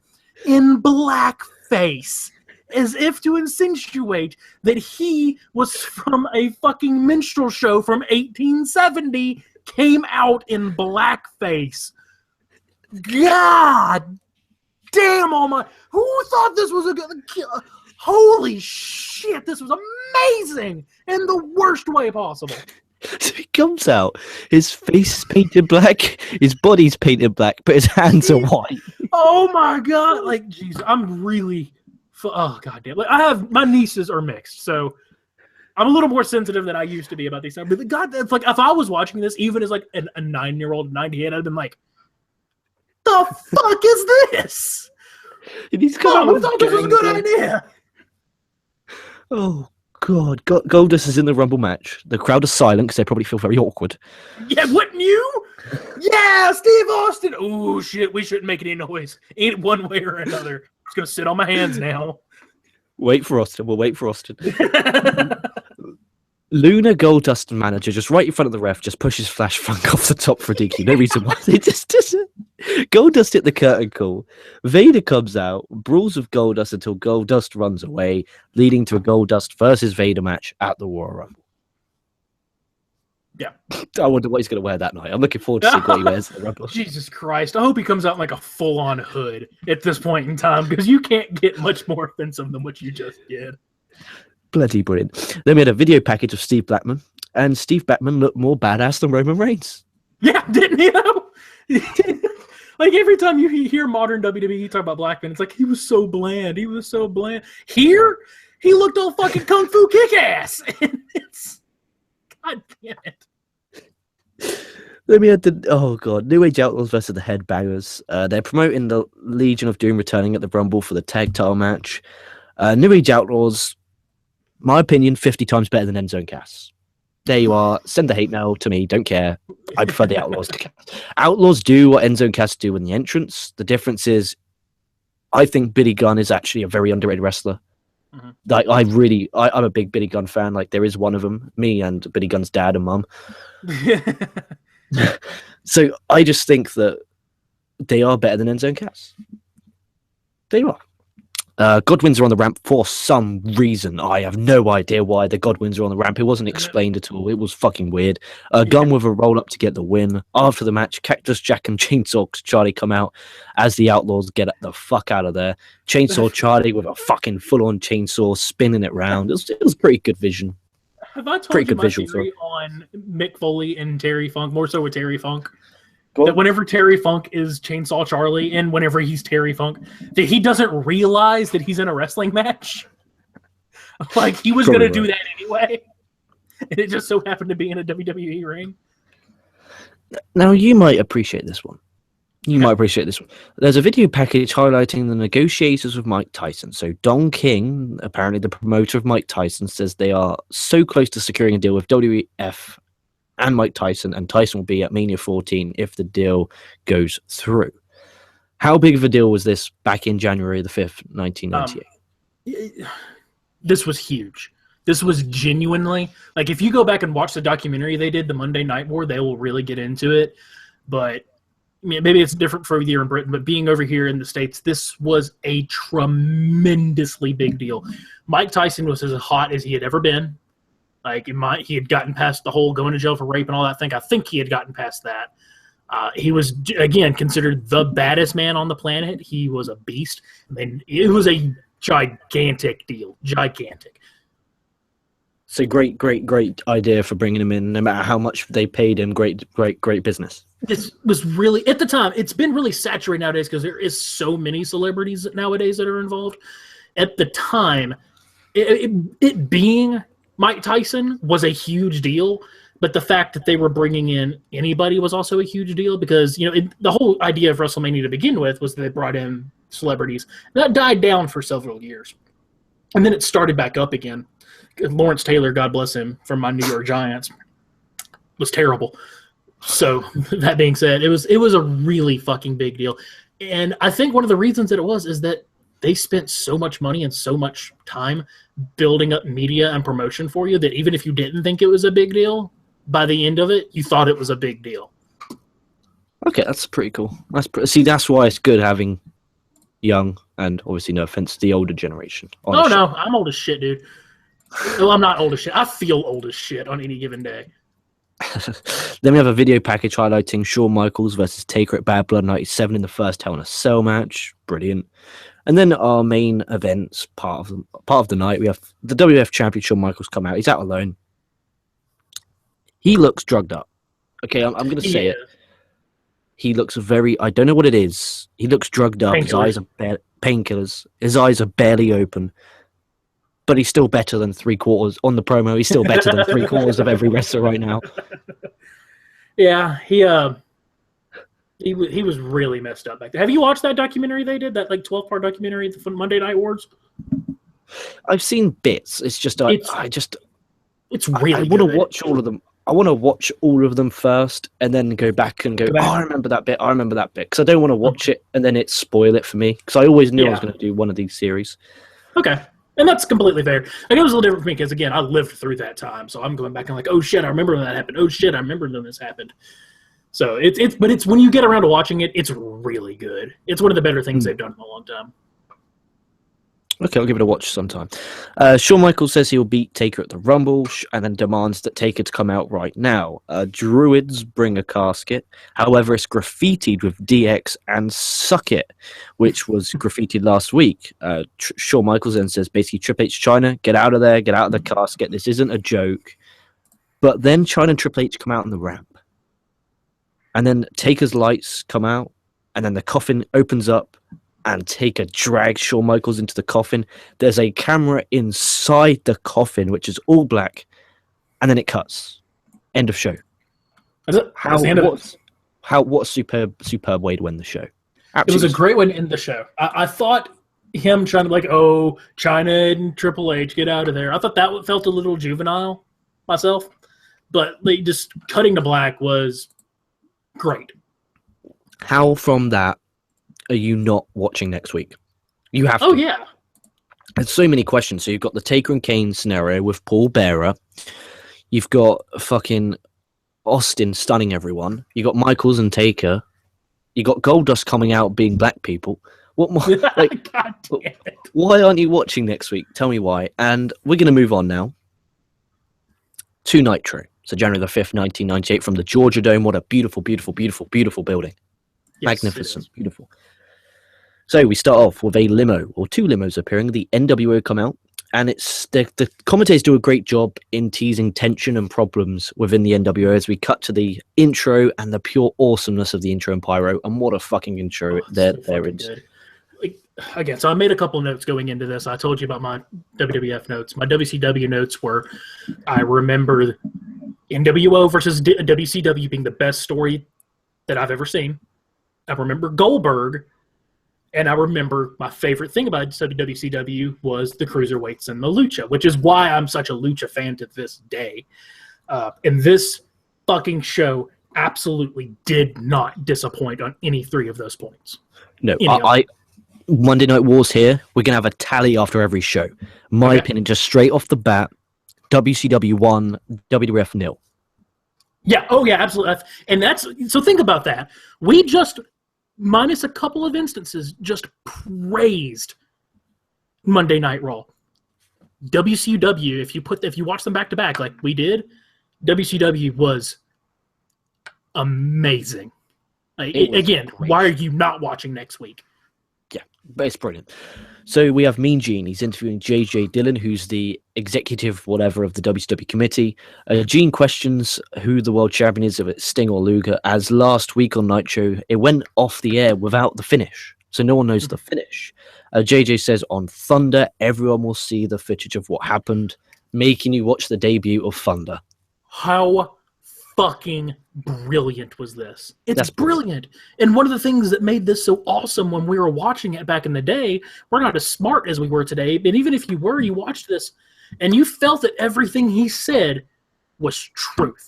Speaker 2: in blackface as if to insinuate that he was from a fucking minstrel show from 1870, came out in blackface. God damn, oh my, who thought this was a good, holy shit, this was amazing in the worst way possible.
Speaker 1: So he comes out, his face is painted black, his body's painted black, but his hands are white.
Speaker 2: Oh my god, like, Jesus, I'm really, oh god damn, like, my nieces are mixed, so I'm a little more sensitive than I used to be about these things, but god, it's like, if I was watching this, even as like a 9-year-old, 98, I'd have been like, the fuck is this?
Speaker 1: And he's come out
Speaker 2: who thought this was a good idea?
Speaker 1: Oh god, Goldust is in the Rumble match. The crowd is silent because they probably feel very awkward.
Speaker 2: Yeah, wouldn't you? Yeah, Steve Austin. Oh shit, we shouldn't make any noise. Ain't one way or another. I'm just gonna sit on my hands now.
Speaker 1: Wait for Austin. We'll wait for Austin. Luna Goldust manager just right in front of the ref just pushes Flash Funk off the top for a DQ. No reason why. They just Goldust hit the curtain call. Vader comes out, brawls with Goldust until Goldust runs away, leading to a Goldust versus Vader match at the Royal Rumble.
Speaker 2: Yeah.
Speaker 1: I wonder what he's going to wear that night. I'm looking forward to seeing what he wears at the Rumble.
Speaker 2: Jesus Christ. I hope he comes out in like a full-on hood at this point in time, because you can't get much more offensive than what you just did.
Speaker 1: Bloody brilliant. Then we had a video package of Steve Blackman, and Steve Blackman looked more badass than Roman Reigns.
Speaker 2: Yeah, didn't he though? Like, every time you hear modern WWE talk about Blackman, it's like, he was so bland. He was so bland. Here, he looked all fucking kung fu kick-ass. And it's, god damn it.
Speaker 1: Then we had the New Age Outlaws versus the Headbangers. They're promoting the Legion of Doom returning at the Rumble for the tag title match. New Age Outlaws, my opinion, 50 times better than Enzo and Cass. There you are. Send the hate mail to me. Don't care. I prefer the Outlaws to Cass. Outlaws do what Enzo and Cass do in the entrance. The difference is, I think Billy Gunn is actually a very underrated wrestler. Mm-hmm. Like, I'm a big Billy Gunn fan. Like, there is one of them, me and Billy Gunn's dad and mum. So I just think that they are better than Enzo and Cass. They are. Godwins are on the ramp for some reason. I have no idea why the Godwins are on the ramp. It wasn't explained at all. It was fucking weird. Gunn with a roll up to get the win. After the match, Cactus Jack and Chainsaw Charlie come out as the Outlaws get the fuck out of there. Chainsaw Charlie with a fucking full on chainsaw spinning it round. It was pretty good vision.
Speaker 2: Have I told you my theory on Mick Foley and Terry Funk, more so with Terry Funk? That whenever Terry Funk is Chainsaw Charlie and whenever he's Terry Funk, that he doesn't realize that he's in a wrestling match. Like, he was going to do that anyway. And it just so happened to be in a WWE ring.
Speaker 1: Now, you might appreciate this one. There's a video package highlighting the negotiators with Mike Tyson. So Don King, apparently the promoter of Mike Tyson, says they are so close to securing a deal with WWF and Mike Tyson, and Tyson will be at Mania 14 if the deal goes through. How big of a deal was this back in January the 5th, 1998?
Speaker 2: This was huge. This was genuinely, like, if you go back and watch the documentary they did, the Monday Night War, they will really get into it. But I mean, maybe it's different for you in Britain, but being over here in the States, this was a tremendously big deal. Mike Tyson was as hot as he had ever been. Like, he had gotten past the whole going to jail for rape and all that thing. I think he had gotten past that. He was, again, considered the baddest man on the planet. He was a beast. I mean, it was a gigantic deal. Gigantic.
Speaker 1: So great idea for bringing him in. No matter how much they paid him, great business.
Speaker 2: This was really, at the time, it's been really saturated nowadays because there is so many celebrities nowadays that are involved. At the time, it being Mike Tyson was a huge deal, but the fact that they were bringing in anybody was also a huge deal because, the whole idea of WrestleMania to begin with was that they brought in celebrities. That died down for several years. And then it started back up again. Lawrence Taylor, God bless him, from my New York Giants, was terrible. So that being said, it was a really fucking big deal. And I think one of the reasons that it was is that they spent so much money and so much time building up media and promotion for you that even if you didn't think it was a big deal, by the end of it, you thought it was a big deal.
Speaker 1: Okay, that's pretty cool. That's why it's good having young and, obviously, no offense, the older generation.
Speaker 2: Oh, no, I'm old as shit, dude. Well, I'm not old as shit. I feel old as shit on any given day.
Speaker 1: Then we have a video package highlighting Shawn Michaels versus Taker at Bad Blood 97 in the first Hell in a Cell match. Brilliant. And then our main events part of the night, we have the WWF champion Shawn Michaels come out. He's out alone. He looks drugged up. Okay, I'm going to say it. He looks I don't know what it is. He looks drugged up. His eyes are painkillers. His eyes are barely open. But he's still better than 3/4 on the promo. He's still better than 3/4 of every wrestler right now.
Speaker 2: Yeah, he was really messed up back there. Have you watched that documentary they did? That 12-part documentary from Monday Night Wars?
Speaker 1: I've seen bits. It's just
Speaker 2: it's really.
Speaker 1: I want to watch all of them. I want to watch all of them first, and then go back and go. Oh, I remember that bit. Because I don't want to watch it and then it spoil it for me. Because I always knew I was going to do one of these series.
Speaker 2: Okay. And that's completely fair. It was a little different for me because, again, I lived through that time. So I'm going back and oh, shit, I remember when that happened. Oh, shit, I remember when this happened. So it's when you get around to watching it, it's really good. It's one of the better things they've done in a long time.
Speaker 1: Okay, I'll give it a watch sometime. Shawn Michaels says he'll beat Taker at the Rumble and then demands that Taker to come out right now. Druids bring a casket. However, it's graffitied with DX and Suck It, which was graffitied last week. Shawn Michaels then says basically Triple H China, get out of there, get out of the casket. This isn't a joke. But then China and Triple H come out on the ramp. And then Taker's lights come out. And then the coffin opens up. And Taker drags Shawn Michaels into the coffin. There's a camera inside the coffin, which is all black, and then it cuts. End of show. What a superb way to end the show. Absolutely.
Speaker 2: It was a great way to end the show. I thought him trying to China and Triple H, get out of there. I thought that felt a little juvenile myself, but just cutting to black was great.
Speaker 1: How from that are you not watching next week? You have to.
Speaker 2: Oh, yeah.
Speaker 1: There's so many questions. So you've got the Taker and Kane scenario with Paul Bearer. You've got fucking Austin stunning everyone. You got Michaels and Taker. You got Goldust coming out being black people. What more?
Speaker 2: God damn it.
Speaker 1: Why aren't you watching next week? Tell me why. And we're going to move on now to Nitro. So January the 5th, 1998 from the Georgia Dome. What a beautiful, beautiful, beautiful, beautiful building. Yes, magnificent. Beautiful. So we start off with a limo, or two limos appearing. The NWO come out, and it's the commentators do a great job in teasing tension and problems within the NWO as we cut to the intro and the pure awesomeness of the intro and pyro. And what a fucking intro there is.
Speaker 2: Again, so I made a couple notes going into this. I told you about my WWF notes. My WCW notes were, I remember NWO versus WCW being the best story that I've ever seen. I remember Goldberg. And I remember my favorite thing about WCW was the Cruiserweights and the Lucha, which is why I'm such a Lucha fan to this day. And this fucking show absolutely did not disappoint on any three of those points.
Speaker 1: No, Monday Night Wars here, we're going to have a tally after every show. My opinion, just straight off the bat, WCW 1, WWF 0.
Speaker 2: Yeah, oh yeah, absolutely. And so think about that. We just, minus a couple of instances, just praised Monday Night Raw. WCW, if you watch them back to back like we did, WCW was amazing. Again, why are you not watching next week?
Speaker 1: Yeah, But it's brilliant. So we have Mean Gene. He's interviewing JJ Dillon, who's the executive whatever of the WCW committee. Gene questions who the world champion is, if it's Sting or Luger, as last week on Nitro, it went off the air without the finish. So no one knows the finish. JJ says on Thunder, everyone will see the footage of what happened, making you watch the debut of Thunder.
Speaker 2: How fucking brilliant was this? It's brilliant. And one of the things that made this so awesome when we were watching it back in the day, we're not as smart as we were today, but even if you were, you watched this and you felt that everything he said was truth.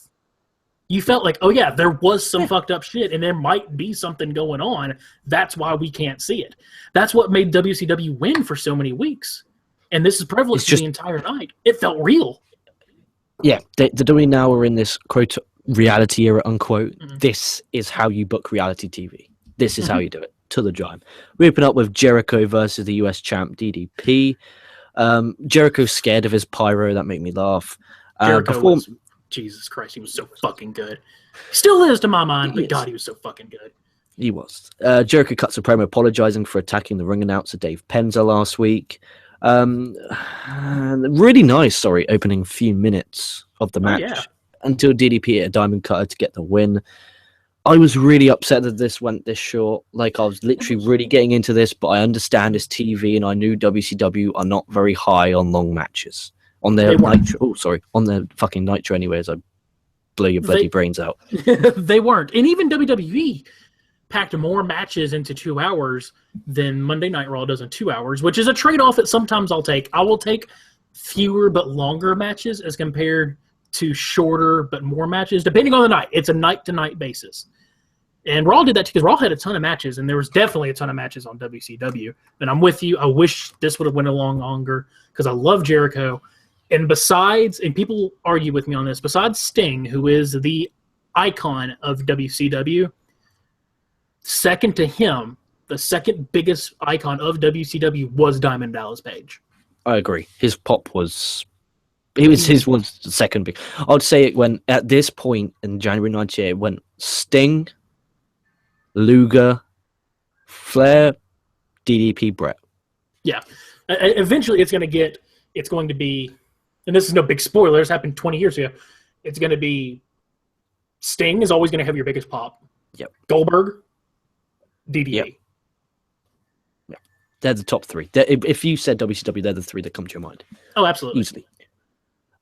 Speaker 2: You felt like, oh yeah, there was some fucked up shit and there might be something going on. That's why we can't see it. That's what made WCW win for so many weeks. And this is prevalent the entire night. It felt real.
Speaker 1: Yeah, the WWE now are in this quote reality era, unquote. This is how you book reality TV. This is how you do it. To the giant. We open up with Jericho versus the US champ DDP. Jericho's scared of his pyro. That made me laugh.
Speaker 2: Jesus Christ, he was so fucking good. Still is to my mind, but God, he was so fucking good.
Speaker 1: He was. Jericho cuts a promo apologizing for attacking the ring announcer Dave Penza last week. Really nice, opening few minutes of the match until DDP hit a diamond cutter to get the win. I was really upset that this went this short. Like, I was literally really getting into this, but I understand it's TV, and I knew WCW are not very high on long matches. On their Nitro, on their fucking Nitro anyways, I blow your bloody brains out.
Speaker 2: They weren't. And even WWE packed more matches into 2 hours than Monday Night Raw does in 2 hours, which is a trade-off that sometimes I'll take. I will take fewer but longer matches as compared to shorter but more matches, depending on the night. It's a night-to-night basis. And Raw did that too, because Raw had a ton of matches, and there was definitely a ton of matches on WCW. And I'm with you. I wish this would have went along longer, because I love Jericho. And besides, and people argue with me on this, besides Sting, who is the icon of WCW, second to him, the second biggest icon of WCW was Diamond Dallas Page.
Speaker 1: I agree. His pop was... His was the second big. I'd say it went, at this point in January 98, it went Sting, Luger, Flair, DDP, Brett.
Speaker 2: Yeah. Eventually it's going to be, and this is no big spoiler, this happened 20 years ago, it's going to be Sting is always going to have your biggest pop.
Speaker 1: Yep.
Speaker 2: Goldberg, DDP.
Speaker 1: Yep. Yeah. They're the top three. If you said WCW, they're the three that come to your mind.
Speaker 2: Oh, absolutely.
Speaker 1: Easily.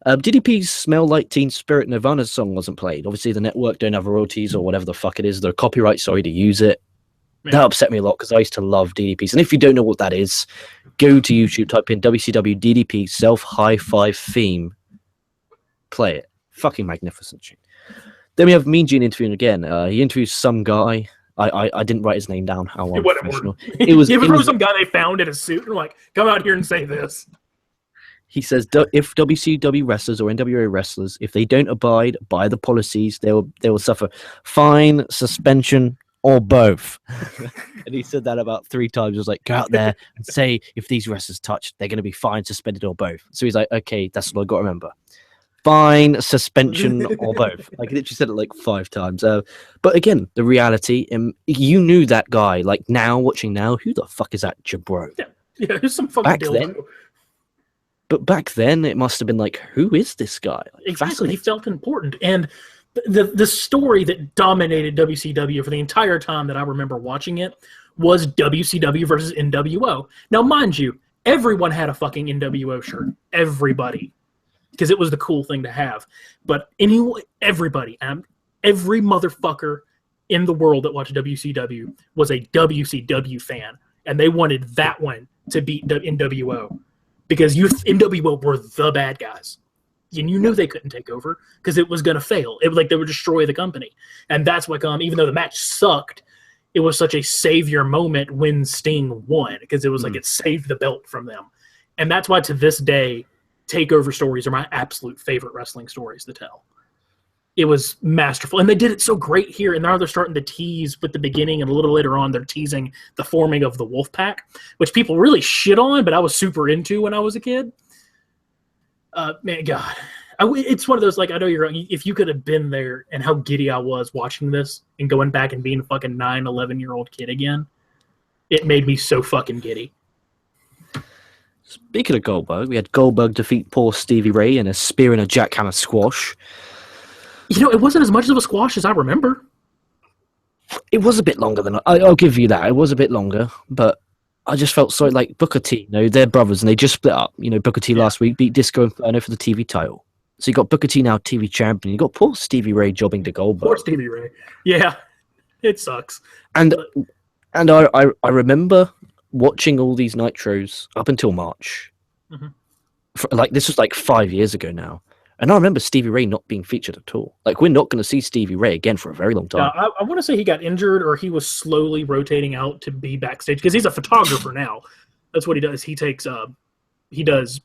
Speaker 1: DDP's Smell Like Teen Spirit Nirvana song wasn't played. Obviously, the network don't have royalties or whatever the fuck it is. They're copyright, to use it. Man. That upset me a lot because I used to love DDP's. And if you don't know what that is, go to YouTube, type in WCW DDP Self High Five Theme. Play it. Fucking magnificent tune. Then we have Mean Gene interviewing again. He interviews some guy. I didn't write his name down. How unprofessional.
Speaker 2: It was some guy they found in a suit and like, come out here and say this.
Speaker 1: He says, if WCW wrestlers or NWA wrestlers, if they don't abide by the policies, they will suffer fine, suspension, or both. And he said that about 3 times. He was like, go out there and say if these wrestlers touch, they're going to be fined, suspended, or both. So he's like, okay, that's what I got to remember. Fine, suspension, or both. Like, he literally said it like 5 times. But again, the reality, you knew that guy. Like, now, watching now, who the fuck is that jabro?
Speaker 2: Yeah, who's some fucking dildo?
Speaker 1: But back then, it must have been like, who is this guy? Like,
Speaker 2: exactly. He felt important. And the story that dominated WCW for the entire time that I remember watching it was WCW versus NWO. Now, mind you, everyone had a fucking NWO shirt. Everybody. Because it was the cool thing to have. But anyway, everybody, every motherfucker in the world that watched WCW was a WCW fan. And they wanted that one to beat NWO. Because NWO were the bad guys. And you knew they couldn't take over because it was going to fail. It was like they would destroy the company. And that's why, even though the match sucked, it was such a savior moment when Sting won. Because it was like it saved the belt from them. And that's why to this day, takeover stories are my absolute favorite wrestling stories to tell. It was masterful. And they did it so great here. And now they're starting to tease with the beginning. And a little later on, they're teasing the forming of the Wolfpack, which people really shit on, but I was super into when I was a kid. Man, God. It's one of those, like, I know if you could have been there and how giddy I was watching this and going back and being a fucking 9, 11-year-old kid again, It made me so fucking giddy.
Speaker 1: Speaking of Goldberg, we had Goldberg defeat poor Stevie Ray in a spear and a jackhammer squash.
Speaker 2: You know, it wasn't as much of a squash as I remember.
Speaker 1: It was a bit longer than I'll give you that. It was a bit longer, but I just felt sorry. Like Booker T, they're brothers and they just split up. Booker T last week beat Disco Inferno for the TV title. So you got Booker T now TV champion. You got poor Stevie Ray jobbing to Goldberg.
Speaker 2: Poor Stevie Ray. Yeah, it sucks.
Speaker 1: And I remember watching all these Nitros up until March. Mm-hmm. This was 5 years ago now. And I remember Stevie Ray not being featured at all. We're not going to see Stevie Ray again for a very long time.
Speaker 2: Yeah, I want to say he got injured or he was slowly rotating out to be backstage because he's a photographer now. That's what he does. He takes, he's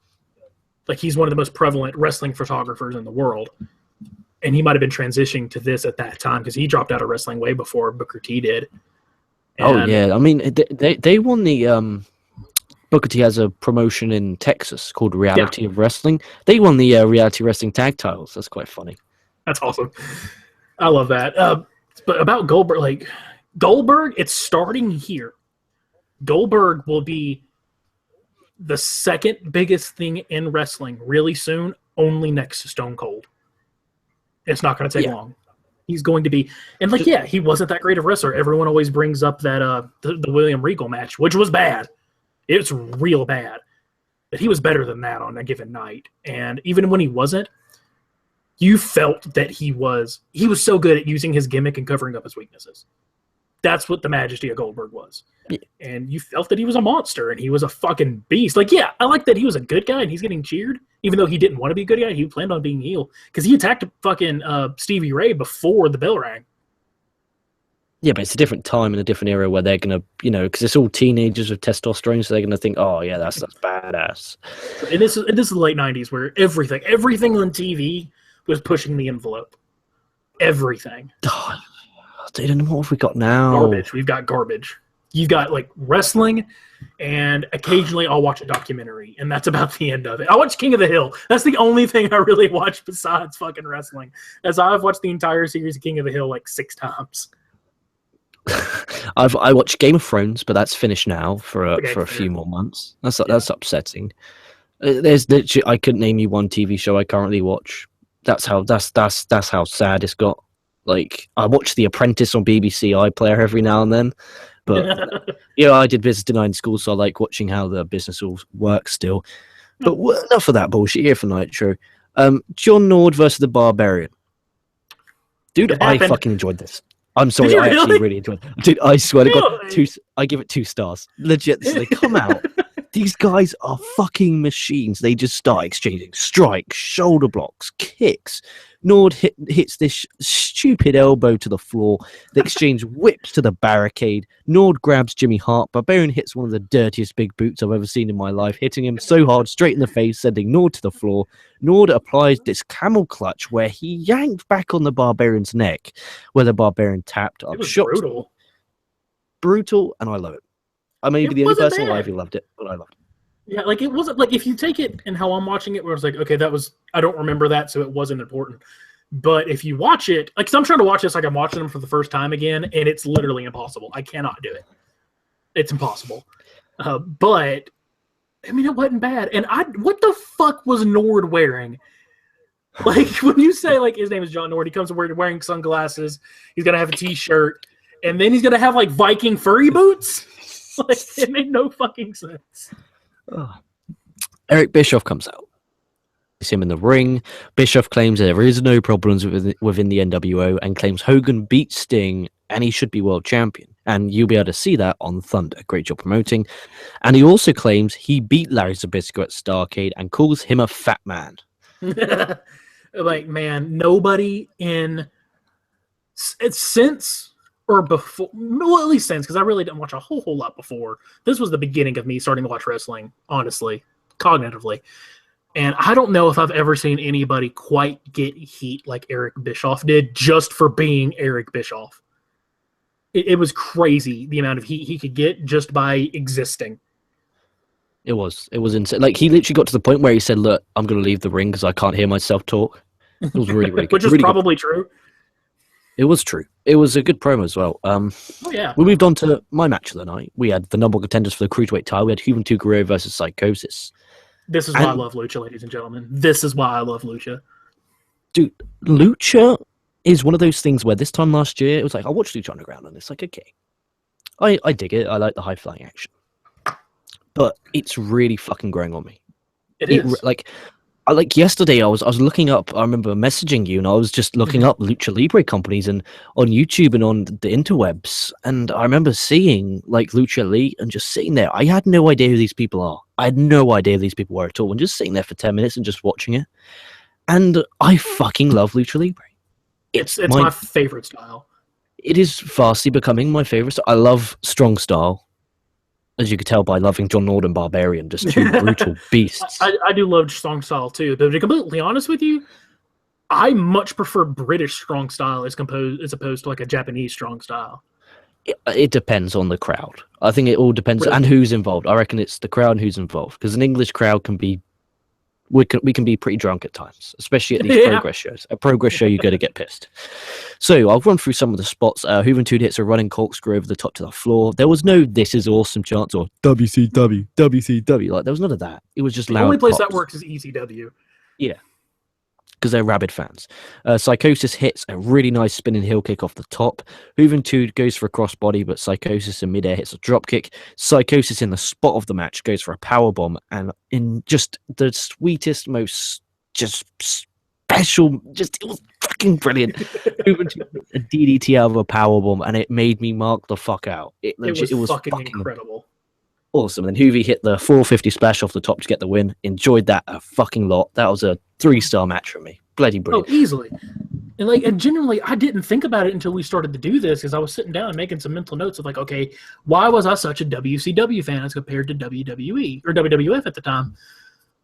Speaker 2: one of the most prevalent wrestling photographers in the world. And he might have been transitioning to this at that time because he dropped out of wrestling way before Booker T did.
Speaker 1: And, I mean, they won the... Booker T has a promotion in Texas called Reality of Wrestling. They won the Reality Wrestling tag titles. That's quite funny.
Speaker 2: That's awesome. I love that. But about Goldberg, Goldberg, it's starting here. Goldberg will be the second biggest thing in wrestling really soon, only next to Stone Cold. It's not going to take long. He's going to be, and he wasn't that great of a wrestler. Everyone always brings up that the William Regal match, which was bad. It's real bad. But he was better than that on a given night. And even when he wasn't, you felt that he was so good at using his gimmick and covering up his weaknesses. That's what the majesty of Goldberg was. Yeah. And you felt that he was a monster and he was a fucking beast. I like that he was a good guy and he's getting cheered, even though he didn't want to be a good guy. He planned on being heel because he attacked fucking Stevie Ray before the bell rang.
Speaker 1: Yeah, but it's a different time and a different era where they're going to, because it's all teenagers with testosterone, so they're going to think, oh, yeah, that's badass.
Speaker 2: And this is the late 90s where everything on TV was pushing the envelope. Everything.
Speaker 1: Oh, dude, what have we got now?
Speaker 2: Garbage. We've got garbage. You've got, wrestling, and occasionally I'll watch a documentary, and that's about the end of it. I watch King of the Hill. That's the only thing I really watch besides fucking wrestling, as I've watched the entire series of King of the Hill 6 times.
Speaker 1: I watched Game of Thrones, but that's finished now for a few more months. That's upsetting. There's literally, I couldn't name you one TV show I currently watch. That's how sad it's got. I watch The Apprentice on BBC iPlayer every now and then, but I did business design in school, so I like watching how the business all works still. But enough of that bullshit here for Nitro. John Nord versus the Barbarian. Dude, I fucking enjoyed this. I'm sorry, I actually really enjoyed it. Dude, I swear to God, I give it 2 stars. Legit, so they come out. These guys are fucking machines. They just start exchanging strikes, shoulder blocks, kicks. Nord hits this stupid elbow to the floor. They exchange whips to the barricade. Nord grabs Jimmy Hart. Barbarian hits one of the dirtiest big boots I've ever seen in my life, hitting him so hard straight in the face, sending Nord to the floor. Nord applies this camel clutch where he yanked back on the Barbarian's neck, where the Barbarian tapped up.
Speaker 2: It was
Speaker 1: brutal, and I love it. I may be the only person alive who loved it, but I loved it.
Speaker 2: Yeah, it wasn't if you take it and how I'm watching it, where it's okay, that was, I don't remember that, so it wasn't important. But if you watch it, because I'm trying to watch this I'm watching them for the first time again, and it's literally impossible. I cannot do it. It's impossible. But I mean, it wasn't bad. And what the fuck was Nord wearing? When you say his name is John Nord, he comes wearing sunglasses. He's gonna have a t-shirt, and then he's gonna have Viking furry boots. It made no fucking sense.
Speaker 1: Eric Bischoff comes out. It's him in the ring. Bischoff claims there is no problems within the NWO and claims Hogan beat Sting and he should be world champion. And you'll be able to see that on Thunder. Great job promoting. And he also claims he beat Larry Zbyszko at Starrcade and calls him a fat man.
Speaker 2: Man, nobody since or before, well, at least since, because I really didn't watch a whole lot before. This was the beginning of me starting to watch wrestling, honestly, cognitively. And I don't know if I've ever seen anybody quite get heat like Eric Bischoff did just for being Eric Bischoff. It was crazy the amount of heat he could get just by existing.
Speaker 1: It was insane. He literally got to the point where he said, "Look, I'm going to leave the ring because I can't hear myself talk." It was really, really good.
Speaker 2: Which is
Speaker 1: really
Speaker 2: probably true.
Speaker 1: It was true. It was a good promo as well.
Speaker 2: Oh yeah.
Speaker 1: We moved on to my match of the night. We had the number one contenders for the Cruiserweight title. We had Juventud Guerrero versus Psychosis.
Speaker 2: This is why I love Lucha, ladies and gentlemen. This is why I love Lucha.
Speaker 1: Dude, Lucha is one of those things where this time last year, it was like, I watched Lucha Underground and it's like, okay, I dig it. I like the high-flying action. But it's really fucking growing on me.
Speaker 2: It is.
Speaker 1: Like yesterday, I was looking up. I remember messaging you, and I was just looking up Lucha Libre companies and on YouTube and on the interwebs. And I remember seeing like Lucha Elite and just sitting there. I had no idea who these people are. I had no idea who these people were at all. And just sitting there for 10 minutes and just watching it. And I fucking love Lucha Libre.
Speaker 2: It's my favorite style.
Speaker 1: It is fastly becoming my favorite. I love strong style. As you could tell by loving John Nord and Barbarian, just two brutal beasts.
Speaker 2: I do love strong style too, but to be completely honest with you, I much prefer British strong style as opposed to like a Japanese strong style.
Speaker 1: It depends on the crowd. I think it all depends and who's involved. I reckon it's the crowd and who's involved, because an English crowd can be we can be pretty drunk at times, especially at these progress shows. A progress show, you got to get pissed. So I'll run through some of the spots. Juventud hits a running corkscrew over the top to the floor. There was no "this is awesome" chants or WCW, WCW. Like there was none of that. It was just loud.
Speaker 2: The only place
Speaker 1: pops.
Speaker 2: that works is ECW.
Speaker 1: Yeah, because they're rabid fans. Psychosis hits a really nice spinning heel kick off the top. Juventud goes for a crossbody, but Psychosis in midair hits a drop kick. Psychosis in the spot of the match goes for a power bomb, and in just the sweetest, most just special, just it was fucking brilliant. Juventud a DDT out of a power bomb, and it made me mark the fuck out. It was fucking
Speaker 2: incredible.
Speaker 1: Awesome. And Hoovy hit the 450 splash off the top to get the win. Enjoyed that a fucking lot. That was a 3-star match for me. Bloody brilliant.
Speaker 2: Oh, easily. And genuinely, I didn't think about it until we started to do this, because I was sitting down and making some mental notes of like, okay, why was I such a WCW fan as compared to WWE or WWF at the time?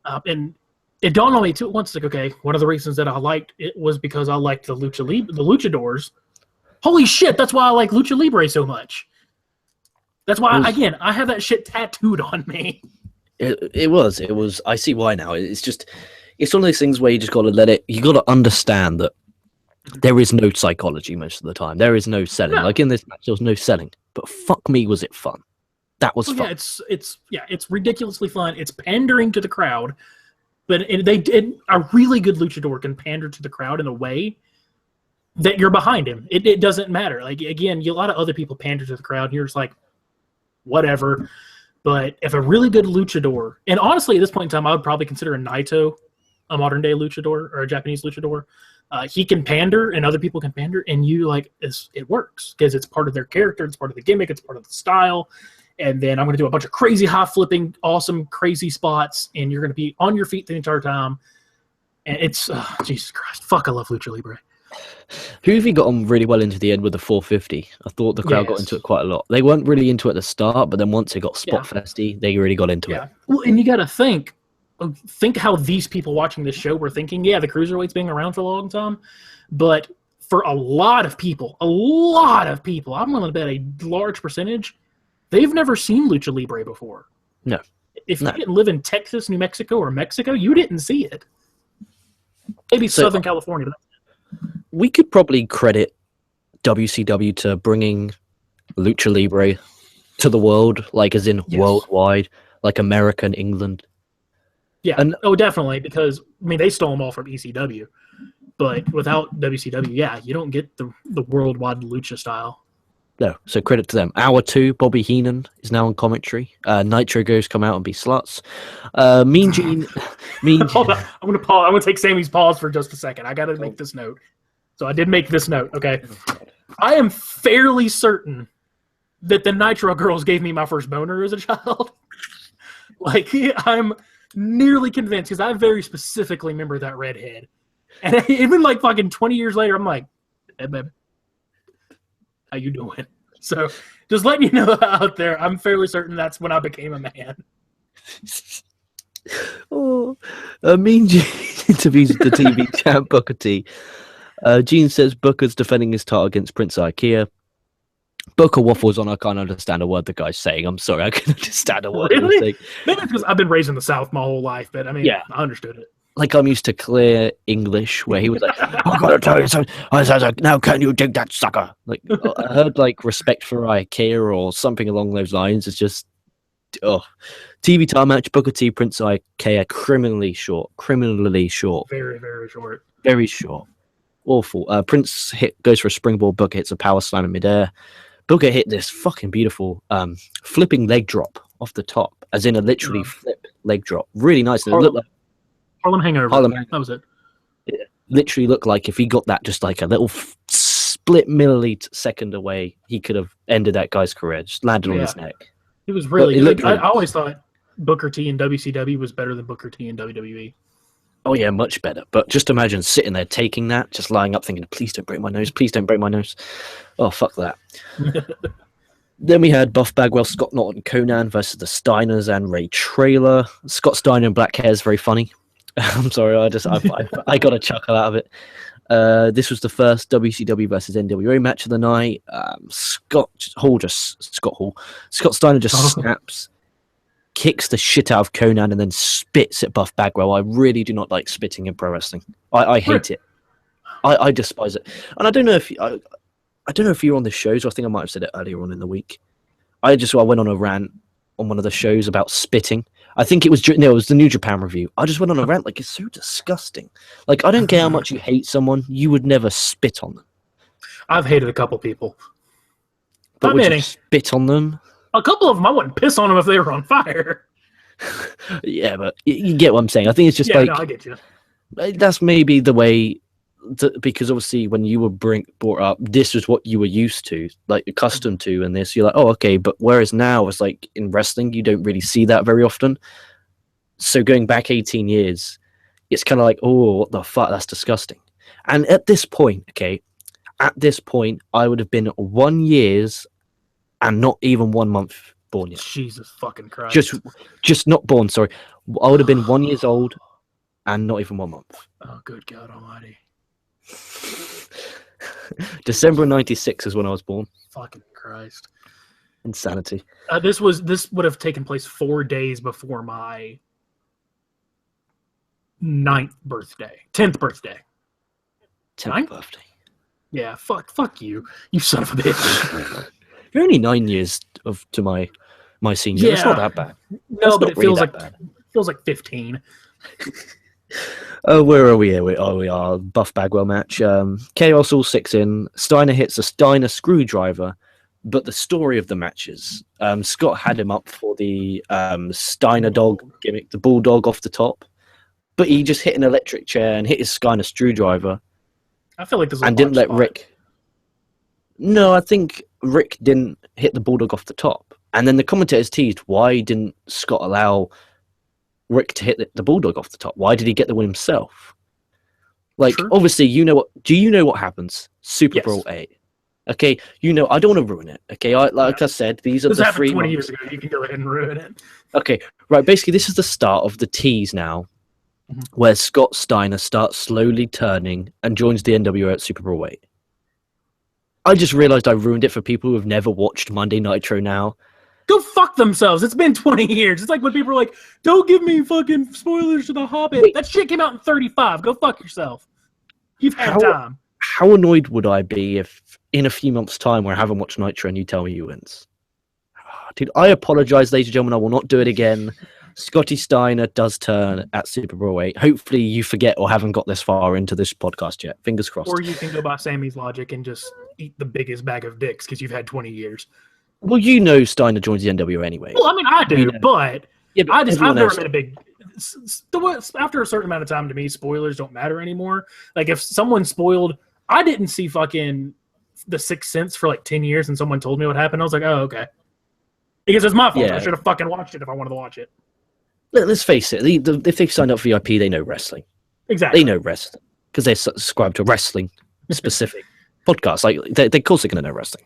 Speaker 2: And it dawned on me too at once, like, okay, one of the reasons that I liked it was because I liked the Luchadors. Holy shit, that's why I like Lucha Libre so much. That's why, again, I have that shit tattooed on me.
Speaker 1: It was. I see why now. It's one of those things where you just got to you got to understand that there is no psychology most of the time. There is no selling. No. Like in this match, there was no selling. But fuck me, was it fun? That was fun.
Speaker 2: Yeah, it's ridiculously fun. It's pandering to the crowd, but they did a really good luchador can pander to the crowd in a way that you're behind him. It doesn't matter. Like again, a lot of other people pander to the crowd, and you're just like, whatever. But if a really good luchador, and honestly at this point in time I would probably consider a Naito a modern day luchador or a Japanese luchador, he can pander and other people can pander, and you like it works because it's part of their character, it's part of the gimmick, it's part of the style. And then I'm going to do a bunch of crazy high flipping awesome crazy spots, and you're going to be on your feet the entire time, and it's Jesus Christ, fuck, I love Lucha Libre.
Speaker 1: Hoovy got on really well into the end with the 450. I thought the crowd got into it quite a lot. They weren't really into it at the start, but then once it got spot festy, they really got into it.
Speaker 2: Well, and you got to think how these people watching this show were thinking. Yeah, the Cruiserweight's being around for a long time, but for a lot of people, I'm willing to bet a large percentage, they've never seen Lucha Libre before.
Speaker 1: No.
Speaker 2: If you didn't live in Texas, New Mexico, or Mexico, you didn't see it. Maybe Southern California.
Speaker 1: We could probably credit WCW to bringing Lucha Libre to the world, like as in worldwide, like America and England.
Speaker 2: Yeah, definitely, because I mean they stole them all from ECW, but without WCW, you don't get the worldwide Lucha style.
Speaker 1: No, so credit to them. Hour 2, Bobby Heenan is now on commentary. Nitro goes come out and be sluts. Mean Gene.
Speaker 2: Hold on, I'm gonna pause. I'm gonna take Sammy's pause for just a second. I gotta make this note. So I did make this note. Okay, I am fairly certain that the Nitro girls gave me my first boner as a child. Like I'm nearly convinced, because I very specifically remember that redhead, and even like fucking 20 years later, I'm like, hey baby, how you doing? So just letting you know out there, I'm fairly certain that's when I became a man.
Speaker 1: Mean Gene interviews the TV champ Booker T. Gene says Booker's defending his title against Prince Ikea. Booker waffles on. I can't understand a word the guy's saying. I'm sorry, I can understand a word.
Speaker 2: Really? Maybe because I've been raised in the South my whole life, but I mean, I understood it.
Speaker 1: like I'm used to clear English, where he was like, "I gotta tell you something." I was like, "Now can you dig that sucker?" Like I heard like respect for IKEA or something along those lines. It's just TV time match. Booker T, Prince IKEA, criminally short.
Speaker 2: Very, very short.
Speaker 1: Very short. Awful. Prince goes for a springboard. Booker hits a power slam in midair. Booker hit this fucking beautiful flipping leg drop off the top, as in a literally flip leg drop. Really nice. And it looked like
Speaker 2: Harlem Hangover. That was it.
Speaker 1: It literally looked like if he got that just like a little split millisecond away, he could have ended that guy's career. Just landed on his neck.
Speaker 2: It was really good. I always thought Booker T in WCW was better than Booker T in WWE.
Speaker 1: Oh yeah, much better. But just imagine sitting there taking that, just lying up thinking, please don't break my nose, please don't break my nose. Oh, fuck that. Then we had Buff Bagwell, Scott Norton, Conan versus the Steiners and Ray Traylor. Scott Steiner in black hair is very funny. I'm sorry, I got a chuckle out of it. This was the first WCW versus NWA match of the night. Scott Steiner just snaps, kicks the shit out of Conan, and then spits at Buff Bagwell. I really do not like spitting in pro wrestling. I hate it. I despise it. And I don't know if you're on the shows. I think I might have said it earlier on in the week. I went on a rant on one of the shows about spitting. I think it was the New Japan review. I just went on a rant. Like, it's so disgusting. Like, I don't care how much you hate someone, you would never spit on them.
Speaker 2: I've hated a couple people.
Speaker 1: But would you spit on them?
Speaker 2: A couple of them, I wouldn't piss on them if they were on fire.
Speaker 1: Yeah, but you get what I'm saying. I think it's just
Speaker 2: no, I get you.
Speaker 1: That's maybe the way, because obviously when you were brought up, this is what you were used to, like accustomed to, and this, you're like, oh, okay. But whereas now, it's like in wrestling, you don't really see that very often. So going back 18 years, it's kind of like, oh, what the fuck? That's disgusting. And at this point, I would have been 1 year and not even 1 month born yet.
Speaker 2: Jesus fucking Christ.
Speaker 1: Just not born, sorry. I would have been 1 year old and not even 1 month.
Speaker 2: Oh, good God almighty.
Speaker 1: December 96 is when I was born.
Speaker 2: Fucking Christ.
Speaker 1: Insanity.
Speaker 2: This would have taken place 4 days before my 10th birthday.
Speaker 1: 10th birthday.
Speaker 2: Yeah, fuck you. You son of a bitch.
Speaker 1: You're only 9 years to my senior. Yeah. It's not that bad.
Speaker 2: No, but it feels like 15.
Speaker 1: Oh, where are we here? We are Buff Bagwell match. Chaos all 6 in. Steiner hits a Steiner screwdriver, but the story of the matches, Scott had him up for the Steiner dog gimmick, the bulldog off the top, but he just hit an electric chair and hit his Steiner screwdriver.
Speaker 2: I feel like this
Speaker 1: and didn't let Rick. No, I think Rick didn't hit the bulldog off the top, and then the commentators teased, why didn't Scott allow Rick to hit the bulldog off the top? Why did he get the win himself? Like, obviously, do you know what happens? Super Bowl 8. Okay, I don't want to ruin it. Okay, I said, these are the 3
Speaker 2: 20 years ago. You can go ahead and ruin it.
Speaker 1: Okay, right. Basically, this is the start of the tease now, where Scott Steiner starts slowly turning and joins the NWO at Super Bowl 8. I just realized I ruined it for people who have never watched Monday Nitro now.
Speaker 2: Go fuck themselves. It's been 20 years. It's like when people are like, don't give me fucking spoilers to The Hobbit. Wait. That shit came out in 1935. Go fuck yourself. You've had time.
Speaker 1: How annoyed would I be if in a few months' time where I haven't watched Nitro and you tell me you wins? Dude, I apologize, ladies and gentlemen. I will not do it again. Scotty Steiner does turn at Super Bowl 8. Hopefully you forget or haven't got this far into this podcast yet. Fingers crossed.
Speaker 2: Or you can go by Sammy's logic and just eat the biggest bag of dicks because you've had 20 years.
Speaker 1: Well, Steiner joins the NWO anyway.
Speaker 2: Well, I mean, I do, but I've never been a big... After a certain amount of time, to me, spoilers don't matter anymore. Like, if someone spoiled... I didn't see fucking The Sixth Sense for like 10 years and someone told me what happened. I was like, oh, okay. Because it's my fault. Yeah. I should have fucking watched it if I wanted to watch it.
Speaker 1: Let's face it. If they've signed up for VIP, they know wrestling.
Speaker 2: Exactly.
Speaker 1: They know wrestling. Because they're subscribed to wrestling-specific podcasts. Like, of course they're going to know wrestling.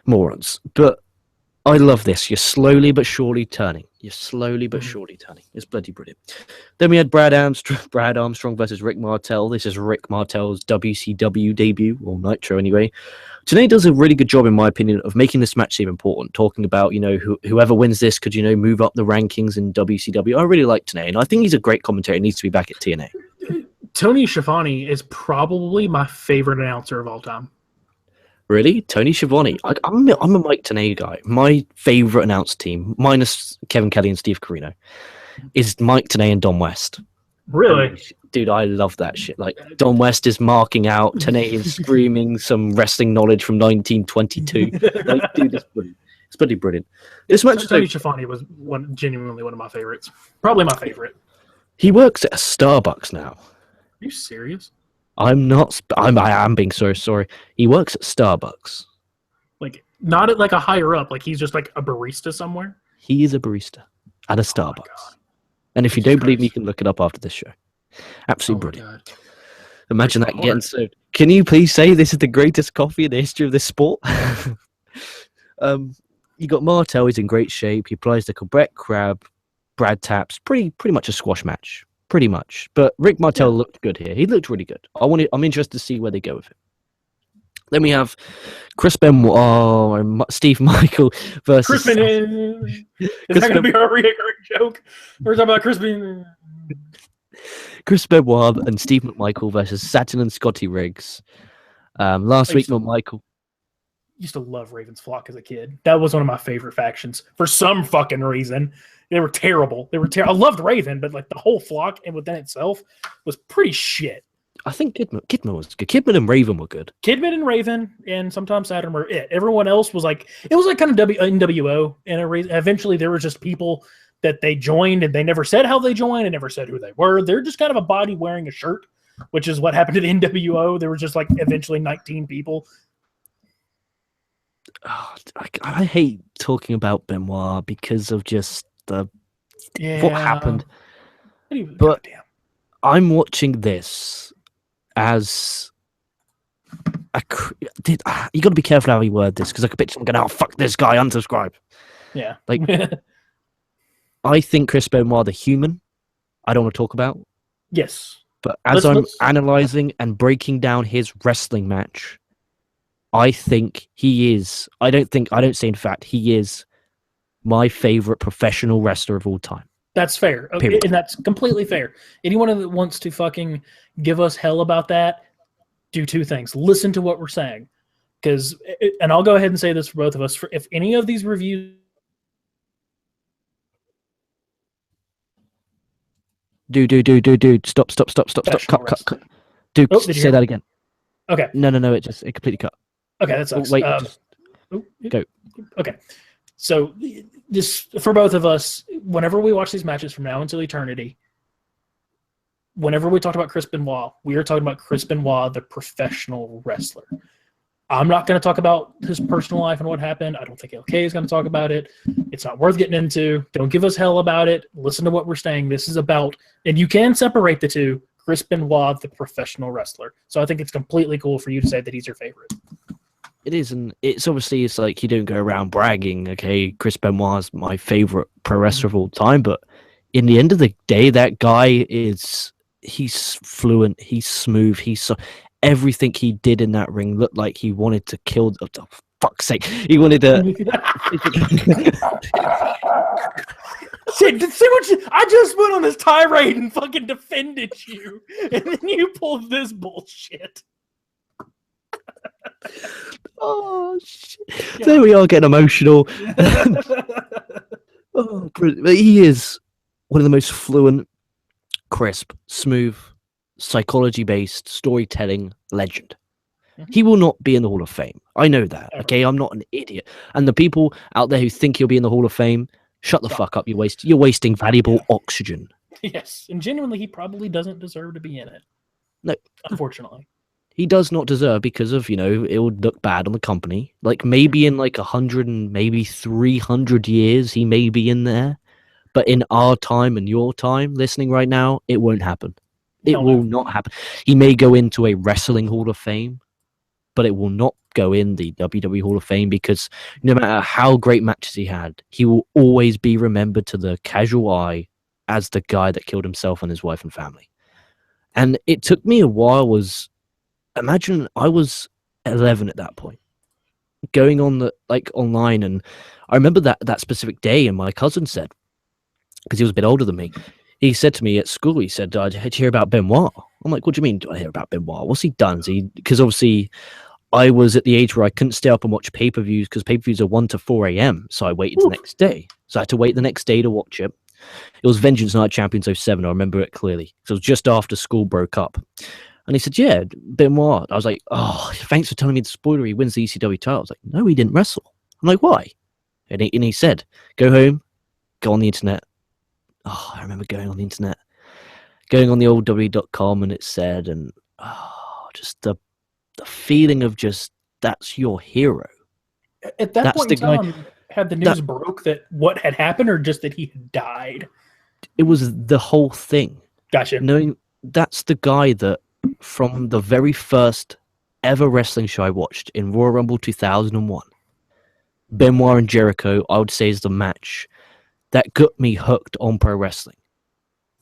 Speaker 1: Morons. But I love this. You're slowly but surely turning. You're slowly but surely turning. It's bloody brilliant. Then we had Brad Armstrong versus Rick Martel. This is Rick Martel's WCW debut, or Nitro anyway. Tenay does a really good job, in my opinion, of making this match seem important, talking about, whoever wins this could, move up the rankings in WCW. I really like Tenay, and I think he's a great commentator. He needs to be back at TNA.
Speaker 2: Tony Schiavone is probably my favorite announcer of all time.
Speaker 1: Really? Tony Schiavone? I'm a Mike Tenay guy. My favorite announce team, minus Kevin Kelly and Steve Corino, is Mike Tenay and Don West.
Speaker 2: Really?
Speaker 1: Dude, I love that shit. Like, Don West is marking out, Tenay is screaming some wrestling knowledge from 1922. Like, dude, it's brilliant. It's pretty brilliant. This match,
Speaker 2: Tony Schiavone was genuinely one of my favorites. Probably my favorite.
Speaker 1: He works at a Starbucks now.
Speaker 2: Are you serious?
Speaker 1: I am being so sorry. He works at Starbucks.
Speaker 2: Like, not at like a higher up. Like, he's just like a barista somewhere.
Speaker 1: He is a barista at a Starbucks. And if you don't believe me, you can look it up after this show. Absolutely brilliant. God. Imagine that getting served. Can you please say this is the greatest coffee in the history of this sport? You got Martel. He's in great shape. He applies the Quebec Crab, Brad Taps. Pretty much a squash match. Pretty much. But Rick Martel looked good here. He looked really good. I'm interested to see where they go with him. Then we have Chris Benoit and Steve Michael versus...
Speaker 2: Chris Benoit. Is that going to be our recurring joke? We're talking about Chris Benoit.
Speaker 1: Chris Benoit and Steve McMichael versus Saturn and Scotty Riggs. Last week, McMichael...
Speaker 2: Used to love Raven's Flock as a kid. That was one of my favorite factions. For some fucking reason. They were terrible. I loved Raven, but like the whole flock and within itself was pretty shit.
Speaker 1: I think Kidman was good. Kidman and Raven were good.
Speaker 2: Kidman and Raven, and sometimes Saturn were it. Everyone else was like, it was like kind of NWO, and eventually there were just people that they joined, and they never said how they joined, and never said who they were. They're just kind of a body wearing a shirt, which is what happened to the NWO. There were just like eventually 19 people.
Speaker 1: Oh, I hate talking about Benoit because of just what happened. But I'm watching this as you got to be careful how you word this, because I could picture someone going, "Oh, fuck this guy, unsubscribe."
Speaker 2: Yeah,
Speaker 1: like I think Chris Benoit, the human, I don't want to talk about.
Speaker 2: Yes,
Speaker 1: but as I'm analyzing and breaking down his wrestling match, I think he is. I don't say, in fact, he is my favorite professional wrestler of all time.
Speaker 2: That's fair. Okay, and that's completely fair. Anyone that wants to fucking give us hell about that, do two things. Listen to what we're saying. And I'll go ahead and say this for both of us. If any of these reviews...
Speaker 1: Dude. Stop. Cut. Dude, say that again.
Speaker 2: Okay.
Speaker 1: No. It completely cut.
Speaker 2: Okay, that sucks.
Speaker 1: Wait,
Speaker 2: go. Okay. So this, for both of us, whenever we watch these matches from now until eternity, whenever we talk about Chris Benoit, we are talking about Chris Benoit, the professional wrestler. I'm not going to talk about his personal life and what happened. I don't think LK is going to talk about it. It's not worth getting into. Don't give us hell about it. Listen to what we're saying. This is about, and you can separate the two, Chris Benoit, the professional wrestler. So I think it's completely cool for you to say that he's your favorite.
Speaker 1: It is, and it's like you don't go around bragging, okay, Chris Benoit's my favorite pro wrestler of all time, but in the end of the day, that guy he's fluent, he's smooth, everything he did in that ring looked like he wanted to kill, oh, fuck's sake, he wanted to...
Speaker 2: I just went on this tirade and fucking defended you, and then you pulled this bullshit.
Speaker 1: Oh shit! Yeah. There we are, getting emotional. He is one of the most fluent, crisp, smooth, psychology-based storytelling legend. Mm-hmm. He will not be in the Hall of Fame. I know that. Okay, I'm not an idiot. And the people out there who think he'll be in the Hall of Fame, shut the fuck up. You're wasting valuable oxygen.
Speaker 2: Yes, and genuinely, he probably doesn't deserve to be in it.
Speaker 1: No,
Speaker 2: unfortunately.
Speaker 1: He does not deserve, because of, it would look bad on the company. Like, maybe in like 100 and maybe 300 years, he may be in there. But in our time and your time, listening right now, it won't happen. It will not happen. He may go into a wrestling Hall of Fame, but it will not go in the WWE Hall of Fame because no matter how great matches he had, he will always be remembered to the casual eye as the guy that killed himself and his wife and family. And it took me a while. Imagine I was 11 at that point, going on online, and I remember that specific day, and my cousin said, because he was a bit older than me, he said to me at school, he said, "Did you hear about Benoit?" I'm like, "What do you mean, do I hear about Benoit? What's he done?" Because obviously I was at the age where I couldn't stay up and watch pay-per-views because pay-per-views are 1 to 4 a.m. So I waited the next day. So I had to wait the next day to watch it. It was Vengeance Night Champions '07. I remember it clearly. So it was just after school broke up. And he said, "Yeah, Benoit." I was like, "Oh, thanks for telling me the spoiler. He wins the ECW title." I was like, "No, he didn't wrestle." I'm like, "Why?" And he said, "Go home, go on the internet." Oh, I remember going on the internet, going on the old W.com, and it said, and just the feeling of just, that's your hero.
Speaker 2: At that point in time, had the news broke that what had happened, or just that he had died?
Speaker 1: It was the whole thing.
Speaker 2: Gotcha.
Speaker 1: Knowing that's the guy that from the very first ever wrestling show I watched in Royal Rumble 2001, Benoit and Jericho, I would say, is the match that got me hooked on pro wrestling.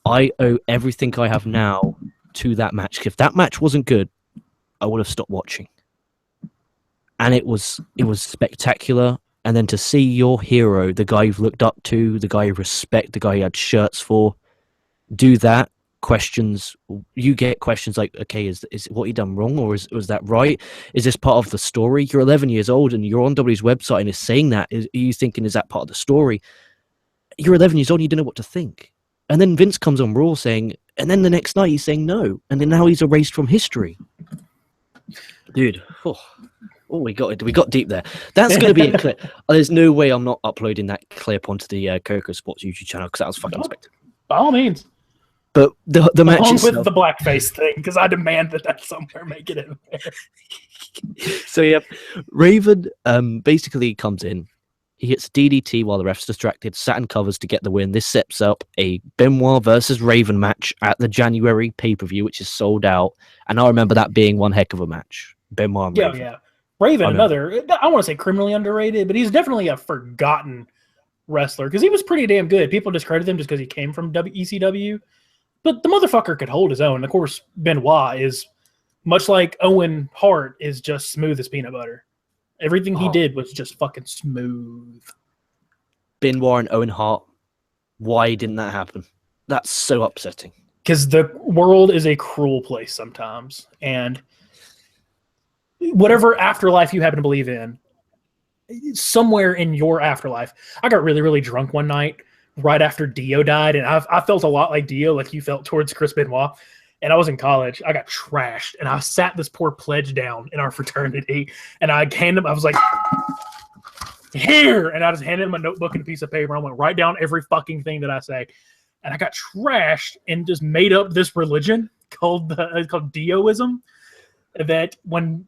Speaker 1: I owe everything I have now to that match. If that match wasn't good, I would have stopped watching. And it was spectacular. And then to see your hero, the guy you've looked up to, the guy you respect, the guy you had shirts for, do that, you get questions like, okay, is what he done wrong, or was that right? Is this part of the story? You're 11 years old and you're on WWE's website and it's saying that. Are you thinking, is that part of the story? You're 11 years old and you don't know what to think. And then Vince comes on Raw saying, and then the next night he's saying no. And then now he's erased from history. Dude, we got deep there. That's going to be a clip. There's no way I'm not uploading that clip onto the KocoSports YouTube channel because that was fucking spectacular.
Speaker 2: By all means.
Speaker 1: But the match
Speaker 2: along
Speaker 1: itself,
Speaker 2: with the blackface thing, because I demand that somewhere make it in there.
Speaker 1: So yeah, Raven basically comes in. He hits DDT while the ref's distracted. Saturn covers to get the win. This sets up a Benoit versus Raven match at the January pay-per-view, which is sold out. And I remember that being one heck of a match. Benoit and Raven.
Speaker 2: Yeah. Raven, another, I want to say criminally underrated, but he's definitely a forgotten wrestler because he was pretty damn good. People discredit him just because he came from ECW. But the motherfucker could hold his own. And of course, Benoit is, much like Owen Hart, is just smooth as peanut butter. Everything he did was just fucking smooth. Benoit
Speaker 1: and Owen Hart, why didn't that happen? That's so upsetting.
Speaker 2: Because the world is a cruel place sometimes. And whatever afterlife you happen to believe in, somewhere in your afterlife. I got really, really drunk one night right after Dio died, and I felt a lot like Dio, like you felt towards Chris Benoit. And I was in college. I got trashed, and I sat this poor pledge down in our fraternity, and I was like, here, and I just handed him a notebook and a piece of paper. I went, write down every fucking thing that I say. And I got trashed and just made up this religion called Dioism, that when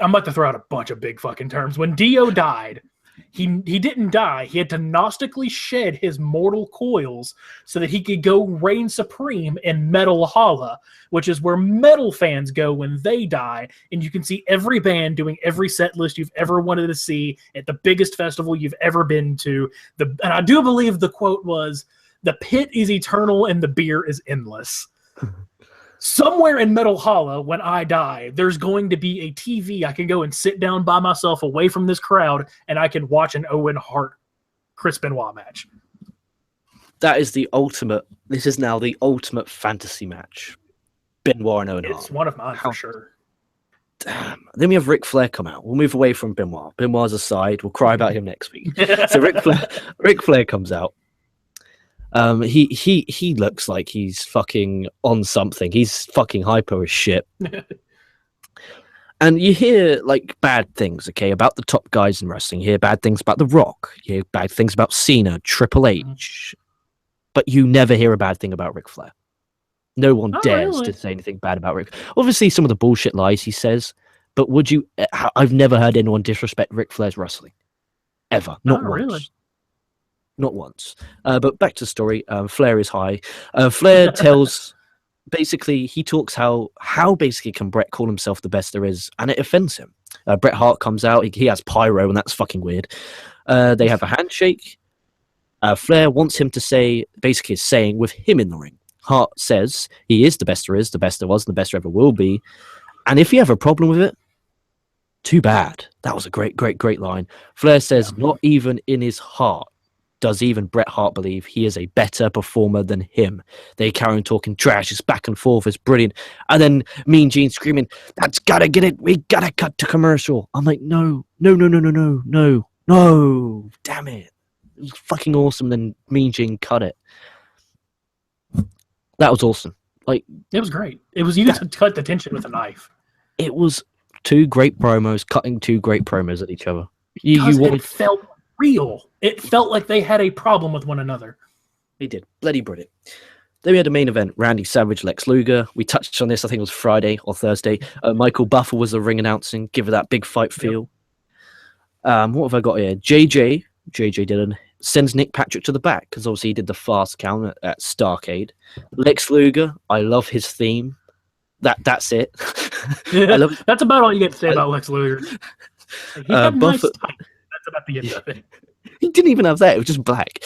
Speaker 2: I'm about to throw out a bunch of big fucking terms. When Dio died, he didn't die. He had to gnostically shed his mortal coils so that he could go reign supreme in Metal Hala, which is where metal fans go when they die. And you can see every band doing every set list you've ever wanted to see at the biggest festival you've ever been to. And I do believe the quote was, "The pit is eternal and the beer is endless." Somewhere in Metal Hala, when I die, there's going to be a TV. I can go and sit down by myself away from this crowd, and I can watch an Owen Hart Chris Benoit match.
Speaker 1: That is the ultimate. This is now the ultimate fantasy match. Benoit and Owen Hart.
Speaker 2: It's one of mine for sure.
Speaker 1: Damn. Then we have Ric Flair come out. We'll move away from Benoit. Benoit's aside. We'll cry about him next week. So Ric Flair comes out. He looks like he's fucking on something. He's fucking hyper as shit. And you hear like bad things, okay, about the top guys in wrestling. You hear bad things about The Rock. You hear bad things about Cena, Triple H. But you never hear a bad thing about Ric Flair. No one dares to say anything bad about Ric. Obviously, some of the bullshit lies he says. But would you? I've never heard anyone disrespect Ric Flair's wrestling. Ever. Not once. Really. Not once. But back to the story. Flair is high. Flair tells basically he talks how basically can Bret call himself the best there is, and it offends him. Bret Hart comes out, he has pyro, and that's fucking weird. They have a handshake. Flair wants him to say, basically is saying with him in the ring. Hart says he is the best there is, the best there was, and the best there ever will be. And if you have a problem with it, too bad. That was a great line. Flair says not even in his heart does even Bret Hart believe he is a better performer than him. They carry on talking trash. It's back and forth. It's brilliant. And then Mean Gene screaming, "That's gotta get it. We gotta cut to commercial." I'm like, no. Damn it. It was fucking awesome. Then Mean Gene cut it. That was awesome. Like,
Speaker 2: it was great. It was you to cut the tension with a knife.
Speaker 1: It was two great promos, cutting two great promos at each other.
Speaker 2: It felt real. It felt like they had a problem with one another.
Speaker 1: They did. Bloody brilliant. Then we had a main event, Randy Savage, Lex Luger. We touched on this, I think it was Friday or Thursday. Michael Buffer was the ring announcing, give it that big fight feel. What have I got here? JJ Dillon sends Nick Patrick to the back, because obviously he did the fast count at Starrcade. Lex Luger, I love his theme. That's it.
Speaker 2: That's about all you get to say about Lex Luger. He had nice tights. That's about the end of it.
Speaker 1: He didn't even have that. It was just black.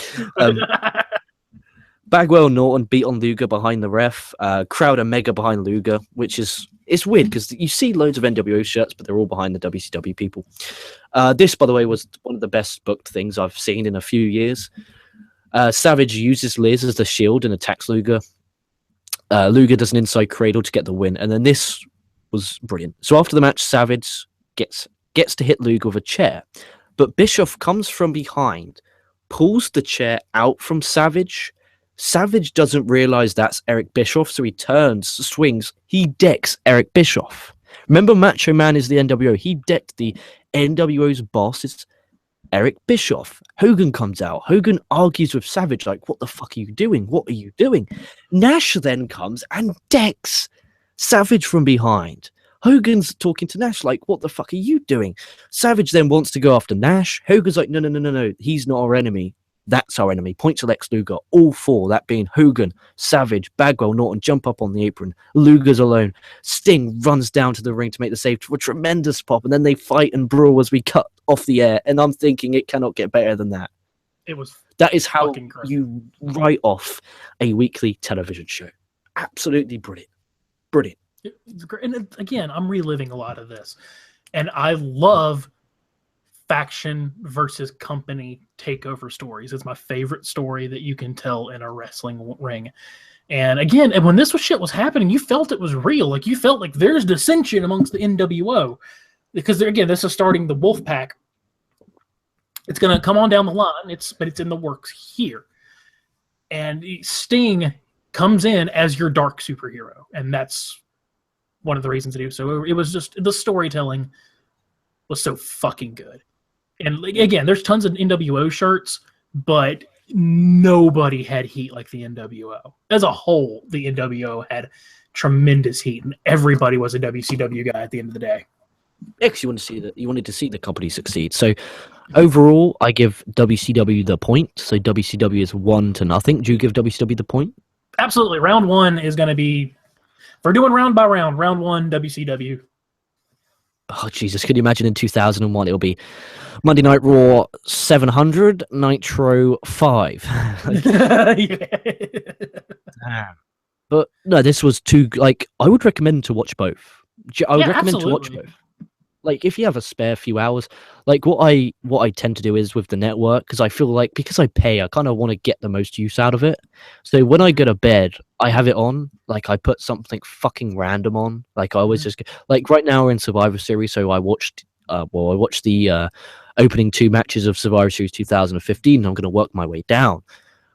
Speaker 1: Bagwell and Norton beat on Luger behind the ref. Crowder mega behind Luger, which is weird because you see loads of NWO shirts, but they're all behind the WCW people. This, by the way, was one of the best booked things I've seen in a few years. Savage uses Liz as the shield and attacks Luger. Luger does an inside cradle to get the win, and then this was brilliant. So after the match, Savage gets to hit Luger with a chair, but Bischoff comes from behind, pulls the chair out from Savage. Savage doesn't realize that's Eric Bischoff, so he turns, swings, he decks Eric Bischoff. Remember, Macho Man is the NWO. He decked the NWO's boss. It's Eric Bischoff. Hogan comes out. Hogan argues with Savage, like, what the fuck are you doing? What are you doing? Nash then comes and decks Savage from behind. Hogan's talking to Nash, like, what the fuck are you doing? Savage then wants to go after Nash. Hogan's like, no. He's not our enemy. That's our enemy. Point to Lex Luger. All four, that being Hogan, Savage, Bagwell, Norton, jump up on the apron. Luger's alone. Sting runs down to the ring to make the save for a tremendous pop, and then they fight and brawl as we cut off the air. And I'm thinking it cannot get better than that. That is how you write off a weekly television show. Absolutely brilliant. Brilliant.
Speaker 2: It's great. And again, I'm reliving a lot of this. And I love faction versus company takeover stories. It's my favorite story that you can tell in a wrestling ring. And again, when this shit was happening, you felt it was real. Like, you felt like there's dissension amongst the NWO. Because, again, this is starting the Wolfpack. It's going to come on down the line, but it's in the works here. And Sting comes in as your dark superhero. And that's one of the reasons to do so. It was just, the storytelling was so fucking good. And again, there's tons of NWO shirts, but nobody had heat like the NWO. As a whole, the NWO had tremendous heat, and everybody was a WCW guy at the end of the day.
Speaker 1: Because you wanted to see the company succeed. So overall, I give WCW the point. So WCW is 1-0. Do you give WCW the point?
Speaker 2: Absolutely. Round one is going to be, if we're doing round by round, round one, WCW.
Speaker 1: Oh, Jesus. Could you imagine in 2001, it'll be Monday Night Raw 700, Nitro 5. But no, this was too, like, I would recommend to watch both. I would recommend to watch both. Like, if you have a spare few hours, like what I tend to do is with the network, because I feel like, because I pay, I kind of want to get the most use out of it. So when I go to bed, I have it on, like I put something fucking random on. Like I always just, like right now we're in Survivor Series, so I watched the opening 2 matches of Survivor Series 2015. I'm going to work my way down.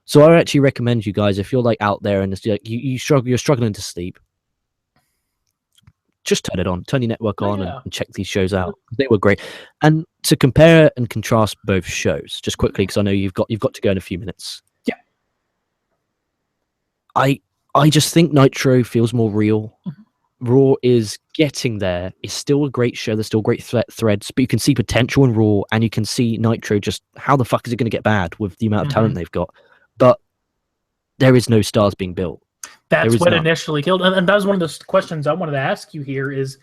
Speaker 1: So I actually recommend you guys, if you're like out there and it's like you're struggling to sleep, just turn it on, turn your network on, and check these shows out. They were great. And to compare and contrast both shows, just quickly, because I know you've got to go in a few minutes.
Speaker 2: Yeah.
Speaker 1: I just think Nitro feels more real. Raw is getting there. It's still a great show. There's still great threads, but you can see potential in Raw, and you can see Nitro just how the fuck is it going to get bad with the amount of talent they've got. But there is no stars being built.
Speaker 2: That's what initially killed. And that was one of the questions I wanted to ask you here is,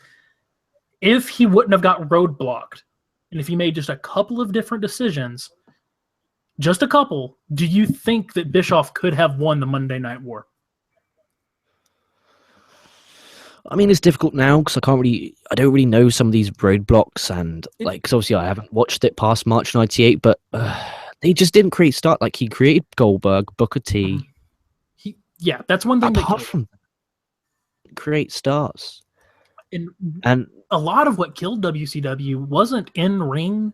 Speaker 2: if he wouldn't have got roadblocked, and if he made just a couple of different decisions, just a couple, do you think that Bischoff could have won the Monday Night War?
Speaker 1: I mean, it's difficult now because I don't really know some of these roadblocks, and cause obviously I haven't watched it past March '98, but they just didn't create start. Like, he created Goldberg, Booker T.
Speaker 2: That's one thing.
Speaker 1: Apart from create stars,
Speaker 2: and a lot of what killed WCW wasn't in ring.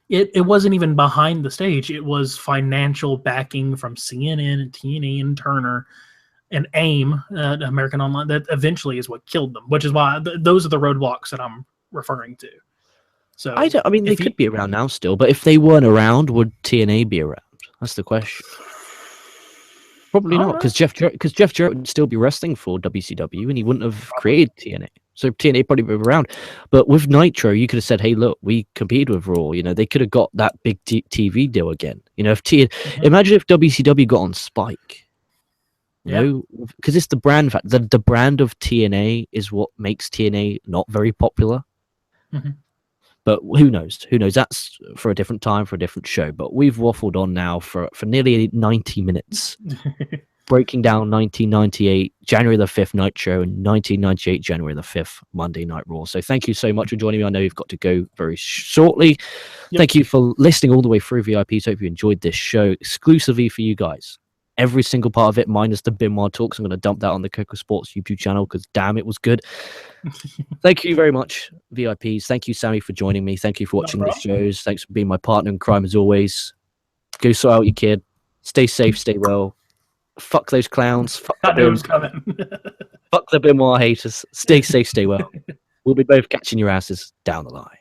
Speaker 2: It wasn't even behind the stage. It was financial backing from CNN and TNA and Turner and AIM, American Online. That eventually is what killed them, which is why those are the roadblocks that I'm referring to. So
Speaker 1: I mean, they could be around now still, but if they weren't around, would TNA be around? That's the question. Probably not, because Jeff Jarrett would still be wrestling for WCW, and he wouldn't have created TNA. So TNA probably would be around. But with Nitro, you could have said, "Hey, look, we competed with Raw. You know, they could have got that big TV deal again. You know, if imagine if WCW got on Spike. You know, because it's the brand fact. The brand of TNA is what makes TNA not very popular. Mm-hmm. But who knows? Who knows? That's for a different time, for a different show. But we've waffled on now for nearly 90 minutes, breaking down 1998, January the 5th Nitro, and 1998, January the 5th Monday Night Raw. So thank you so much for joining me. I know you've got to go very shortly. Yep. Thank you for listening all the way through, VIPs. Hope you enjoyed this show exclusively for you guys. Every single part of it, minus the Benoit talks. I'm going to dump that on the KocoSports YouTube channel because, damn, it was good. Thank you very much, VIPs. Thank you, Sammy, for joining me. Thank you for watching the shows. Thanks for being my partner in crime, as always. Go sort out your kid. Stay safe, stay well. Fuck those clowns. Fuck the Benoit haters. Stay safe, stay well. We'll be both catching your asses down the line.